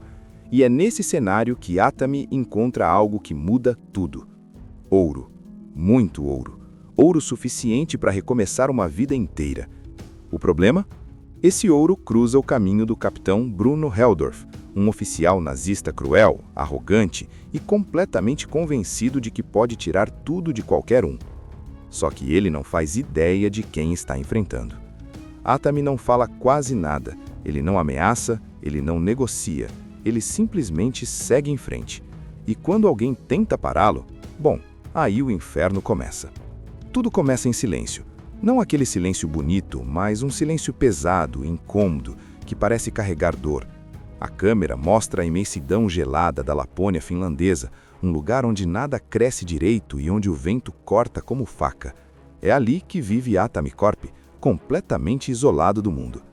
E é nesse cenário que Atami encontra algo que muda tudo. Ouro. Muito ouro. Ouro suficiente para recomeçar uma vida inteira. O problema? Esse ouro cruza o caminho do capitão Bruno Heldorf, um oficial nazista cruel, arrogante e completamente convencido de que pode tirar tudo de qualquer um. Só que ele não faz ideia de quem está enfrentando. Atami não fala quase nada, ele não ameaça, ele não negocia, ele simplesmente segue em frente. E quando alguém tenta pará-lo, bom, aí o inferno começa. Tudo começa em silêncio. Não aquele silêncio bonito, mas um silêncio pesado, incômodo, que parece carregar dor. A câmera mostra a imensidão gelada da Lapônia finlandesa, um lugar onde nada cresce direito e onde o vento corta como faca. É ali que vive Atami Corp, completamente isolado do mundo.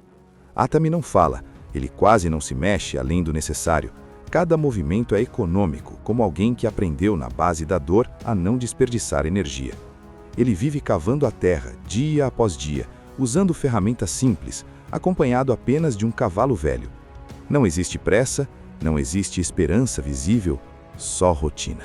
Atami não fala, ele quase não se mexe além do necessário. Cada movimento é econômico, como alguém que aprendeu na base da dor a não desperdiçar energia. Ele vive cavando a terra, dia após dia, usando ferramentas simples, acompanhado apenas de um cavalo velho. Não existe pressa, não existe esperança visível, só rotina.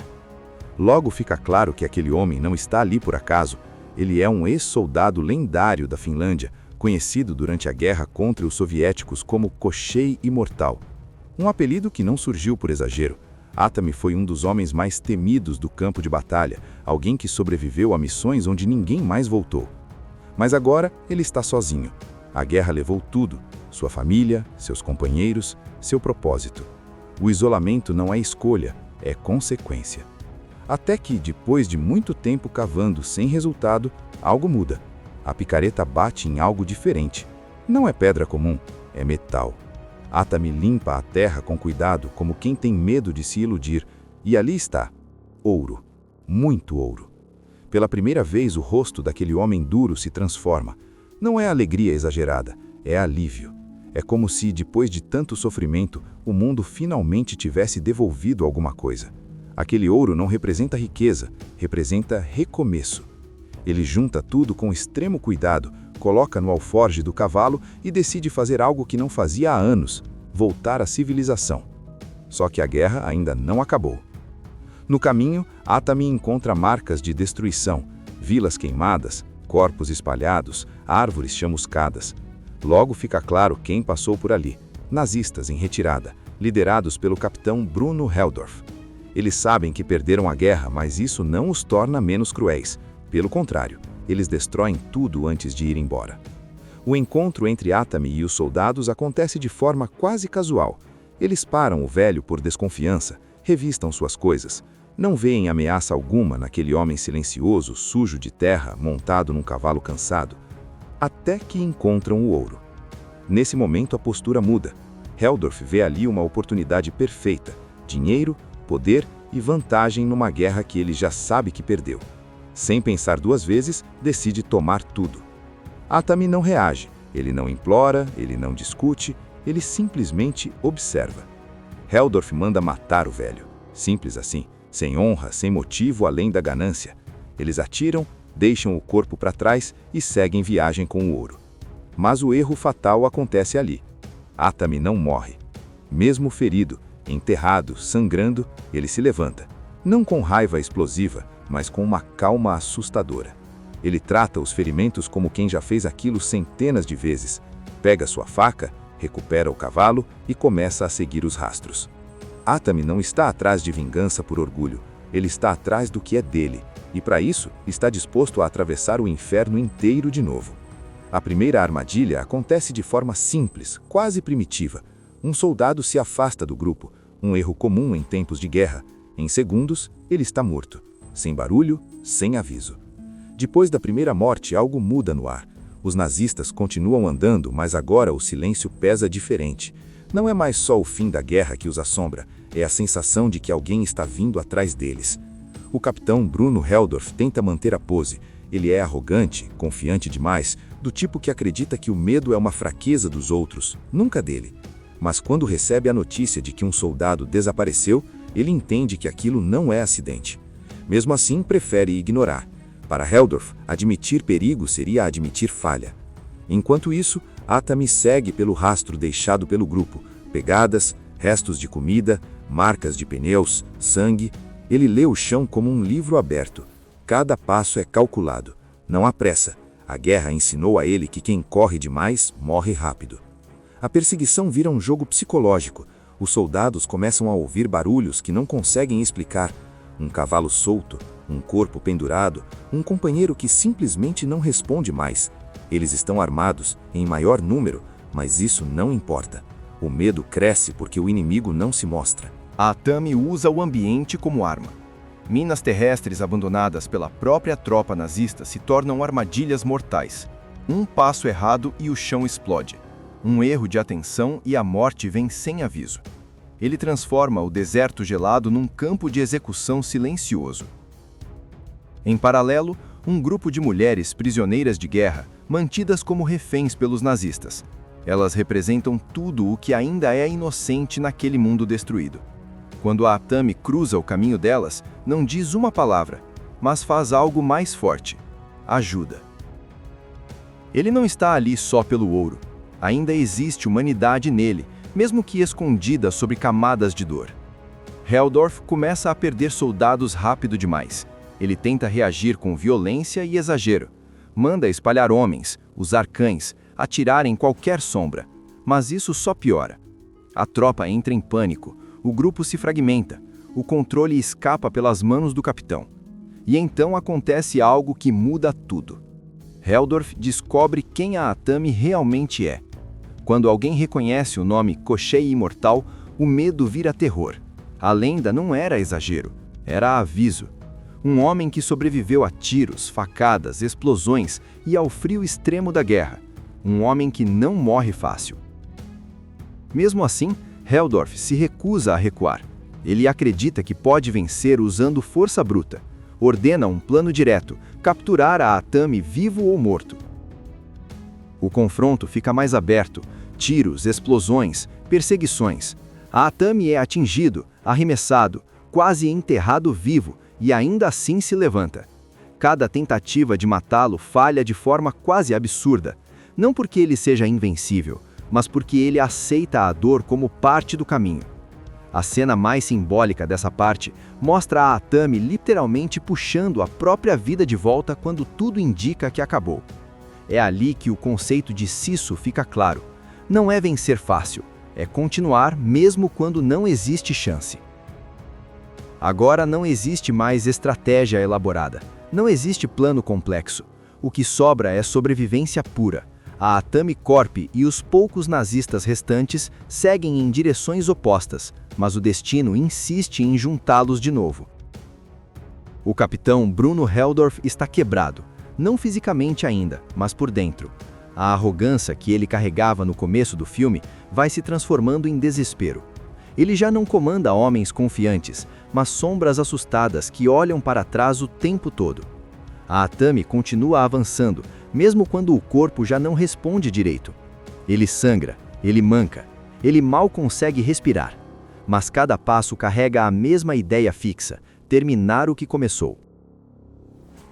Logo fica claro que aquele homem não está ali por acaso. Ele é um ex-soldado lendário da Finlândia, conhecido durante a guerra contra os soviéticos como Koshchei Imortal. Um apelido que não surgiu por exagero. Atami foi um dos homens mais temidos do campo de batalha, alguém que sobreviveu a missões onde ninguém mais voltou. Mas agora ele está sozinho. A guerra levou tudo: sua família, seus companheiros, seu propósito. O isolamento não é escolha, é consequência. Até que, depois de muito tempo cavando sem resultado, algo muda. A picareta bate em algo diferente. Não é pedra comum, é metal. Atami limpa a terra com cuidado, como quem tem medo de se iludir, e ali está, ouro, muito ouro. Pela primeira vez o rosto daquele homem duro se transforma. Não é alegria exagerada, é alívio. É como se, depois de tanto sofrimento, o mundo finalmente tivesse devolvido alguma coisa. Aquele ouro não representa riqueza, representa recomeço. Ele junta tudo com extremo cuidado, coloca no alforje do cavalo e decide fazer algo que não fazia há anos: voltar à civilização. Só que a guerra ainda não acabou. No caminho, Atami encontra marcas de destruição, vilas queimadas, corpos espalhados, árvores chamuscadas. Logo fica claro quem passou por ali: nazistas em retirada, liderados pelo capitão Bruno Heldorf. Eles sabem que perderam a guerra, mas isso não os torna menos cruéis. Pelo contrário, eles destroem tudo antes de ir embora. O encontro entre Atami e os soldados acontece de forma quase casual. Eles param o velho por desconfiança, revistam suas coisas. Não veem ameaça alguma naquele homem silencioso, sujo de terra, montado num cavalo cansado. Até que encontram o ouro. Nesse momento a postura muda. Heldorf vê ali uma oportunidade perfeita: dinheiro, poder e vantagem numa guerra que ele já sabe que perdeu. Sem pensar duas vezes, decide tomar tudo. Atami não reage, ele não implora, ele não discute, ele simplesmente observa. Heldorf manda matar o velho. Simples assim, sem honra, sem motivo além da ganância. Eles atiram, deixam o corpo para trás e seguem viagem com o ouro. Mas o erro fatal acontece ali. Atami não morre. Mesmo ferido, enterrado, sangrando, ele se levanta. Não com raiva explosiva, mas com uma calma assustadora. Ele trata os ferimentos como quem já fez aquilo centenas de vezes. Pega sua faca, recupera o cavalo e começa a seguir os rastros. Atami não está atrás de vingança por orgulho. Ele está atrás do que é dele, e para isso está disposto a atravessar o inferno inteiro de novo. A primeira armadilha acontece de forma simples, quase primitiva. Um soldado se afasta do grupo, um erro comum em tempos de guerra. Em segundos, ele está morto, sem barulho, sem aviso. Depois da primeira morte, algo muda no ar. Os nazistas continuam andando, mas agora o silêncio pesa diferente. Não é mais só o fim da guerra que os assombra, é a sensação de que alguém está vindo atrás deles. O capitão Bruno Heldorf tenta manter a pose. Ele é arrogante, confiante demais, do tipo que acredita que o medo é uma fraqueza dos outros, nunca dele. Mas quando recebe a notícia de que um soldado desapareceu, ele entende que aquilo não é acidente. Mesmo assim, prefere ignorar. Para Heldorf, admitir perigo seria admitir falha. Enquanto isso, Atami segue pelo rastro deixado pelo grupo. Pegadas, restos de comida, marcas de pneus, sangue. Ele lê o chão como um livro aberto. Cada passo é calculado. Não há pressa. A guerra ensinou a ele que quem corre demais morre rápido. A perseguição vira um jogo psicológico. Os soldados começam a ouvir barulhos que não conseguem explicar. Um cavalo solto, um corpo pendurado, um companheiro que simplesmente não responde mais. Eles estão armados, em maior número, mas isso não importa. O medo cresce porque o inimigo não se mostra. A Atami usa o ambiente como arma. Minas terrestres abandonadas pela própria tropa nazista se tornam armadilhas mortais. Um passo errado e o chão explode. Um erro de atenção e a morte vem sem aviso. Ele transforma o deserto gelado num campo de execução silencioso. Em paralelo, um grupo de mulheres prisioneiras de guerra, mantidas como reféns pelos nazistas. Elas representam tudo o que ainda é inocente naquele mundo destruído. Quando a Atami cruza o caminho delas, não diz uma palavra, mas faz algo mais forte: ajuda. Ele não está ali só pelo ouro. Ainda existe humanidade nele, mesmo que escondida sob camadas de dor. Heldorf começa a perder soldados rápido demais. Ele tenta reagir com violência e exagero. Manda espalhar homens, usar cães, atirar em qualquer sombra. Mas isso só piora. A tropa entra em pânico, o grupo se fragmenta, o controle escapa pelas mãos do capitão. E então acontece algo que muda tudo. Heldorf descobre quem a Atami realmente é. Quando alguém reconhece o nome Koschei Imortal, o medo vira terror. A lenda não era exagero, era aviso. Um homem que sobreviveu a tiros, facadas, explosões e ao frio extremo da guerra. Um homem que não morre fácil. Mesmo assim, Heldorf se recusa a recuar. Ele acredita que pode vencer usando força bruta. Ordena um plano direto, capturar a Atami vivo ou morto. O confronto fica mais aberto. Tiros, explosões, perseguições. A Atami é atingido, arremessado, quase enterrado vivo e ainda assim se levanta. Cada tentativa de matá-lo falha de forma quase absurda. Não porque ele seja invencível, mas porque ele aceita a dor como parte do caminho. A cena mais simbólica dessa parte mostra a Atami literalmente puxando a própria vida de volta quando tudo indica que acabou. É ali que o conceito de Sisu fica claro. Não é vencer fácil, é continuar mesmo quando não existe chance. Agora não existe mais estratégia elaborada, não existe plano complexo. O que sobra é sobrevivência pura. A Atami Corp e os poucos nazistas restantes seguem em direções opostas, mas o destino insiste em juntá-los de novo. O capitão Bruno Heldorf está quebrado, não fisicamente ainda, mas por dentro. A arrogância que ele carregava no começo do filme vai se transformando em desespero. Ele já não comanda homens confiantes, mas sombras assustadas que olham para trás o tempo todo. A Atami continua avançando, mesmo quando o corpo já não responde direito. Ele sangra, ele manca, ele mal consegue respirar. Mas cada passo carrega a mesma ideia fixa: terminar o que começou.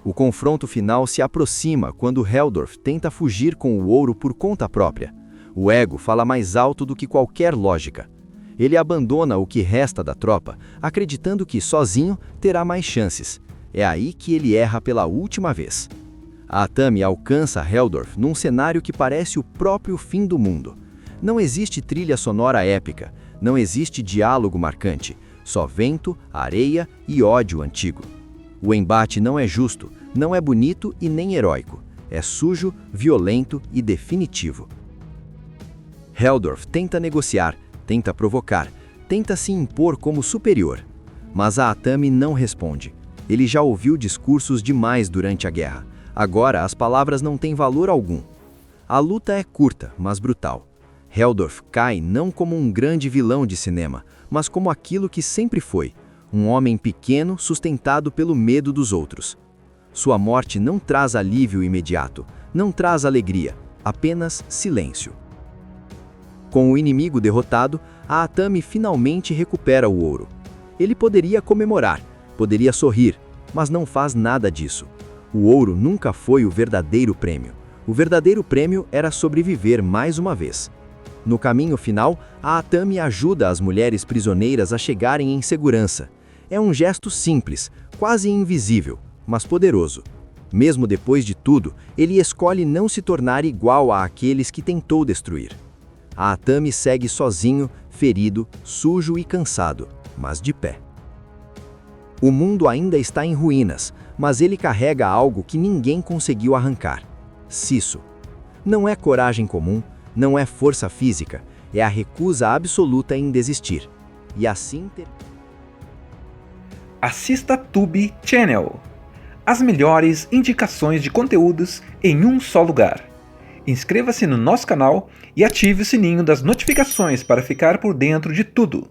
O confronto final se aproxima quando Heldorf tenta fugir com o ouro por conta própria. O ego fala mais alto do que qualquer lógica. Ele abandona o que resta da tropa, acreditando que sozinho terá mais chances. É aí que ele erra pela última vez. A Atami alcança Heldorf num cenário que parece o próprio fim do mundo. Não existe trilha sonora épica, não existe diálogo marcante, só vento, areia e ódio antigo. O embate não é justo, não é bonito e nem heróico. É sujo, violento e definitivo. Heldorf tenta negociar, tenta provocar, tenta se impor como superior. Mas a Atami não responde. Ele já ouviu discursos demais durante a guerra. Agora as palavras não têm valor algum. A luta é curta, mas brutal. Heldorf cai não como um grande vilão de cinema, mas como aquilo que sempre foi: um homem pequeno sustentado pelo medo dos outros. Sua morte não traz alívio imediato, não traz alegria, apenas silêncio. Com o inimigo derrotado, a Atami finalmente recupera o ouro. Ele poderia comemorar, poderia sorrir, mas não faz nada disso. O ouro nunca foi o verdadeiro prêmio. O verdadeiro prêmio era sobreviver mais uma vez. No caminho final, a Atami ajuda as mulheres prisioneiras a chegarem em segurança. É um gesto simples, quase invisível, mas poderoso. Mesmo depois de tudo, ele escolhe não se tornar igual àqueles que tentou destruir. A Atami segue sozinho, ferido, sujo e cansado, mas de pé. O mundo ainda está em ruínas, mas ele carrega algo que ninguém conseguiu arrancar: Sisu. Não é coragem comum, não é força física, é a recusa absoluta em desistir. E assim Assista Tube Channel. As melhores indicações de conteúdos em um só lugar. Inscreva-se no nosso canal e ative o sininho das notificações para ficar por dentro de tudo.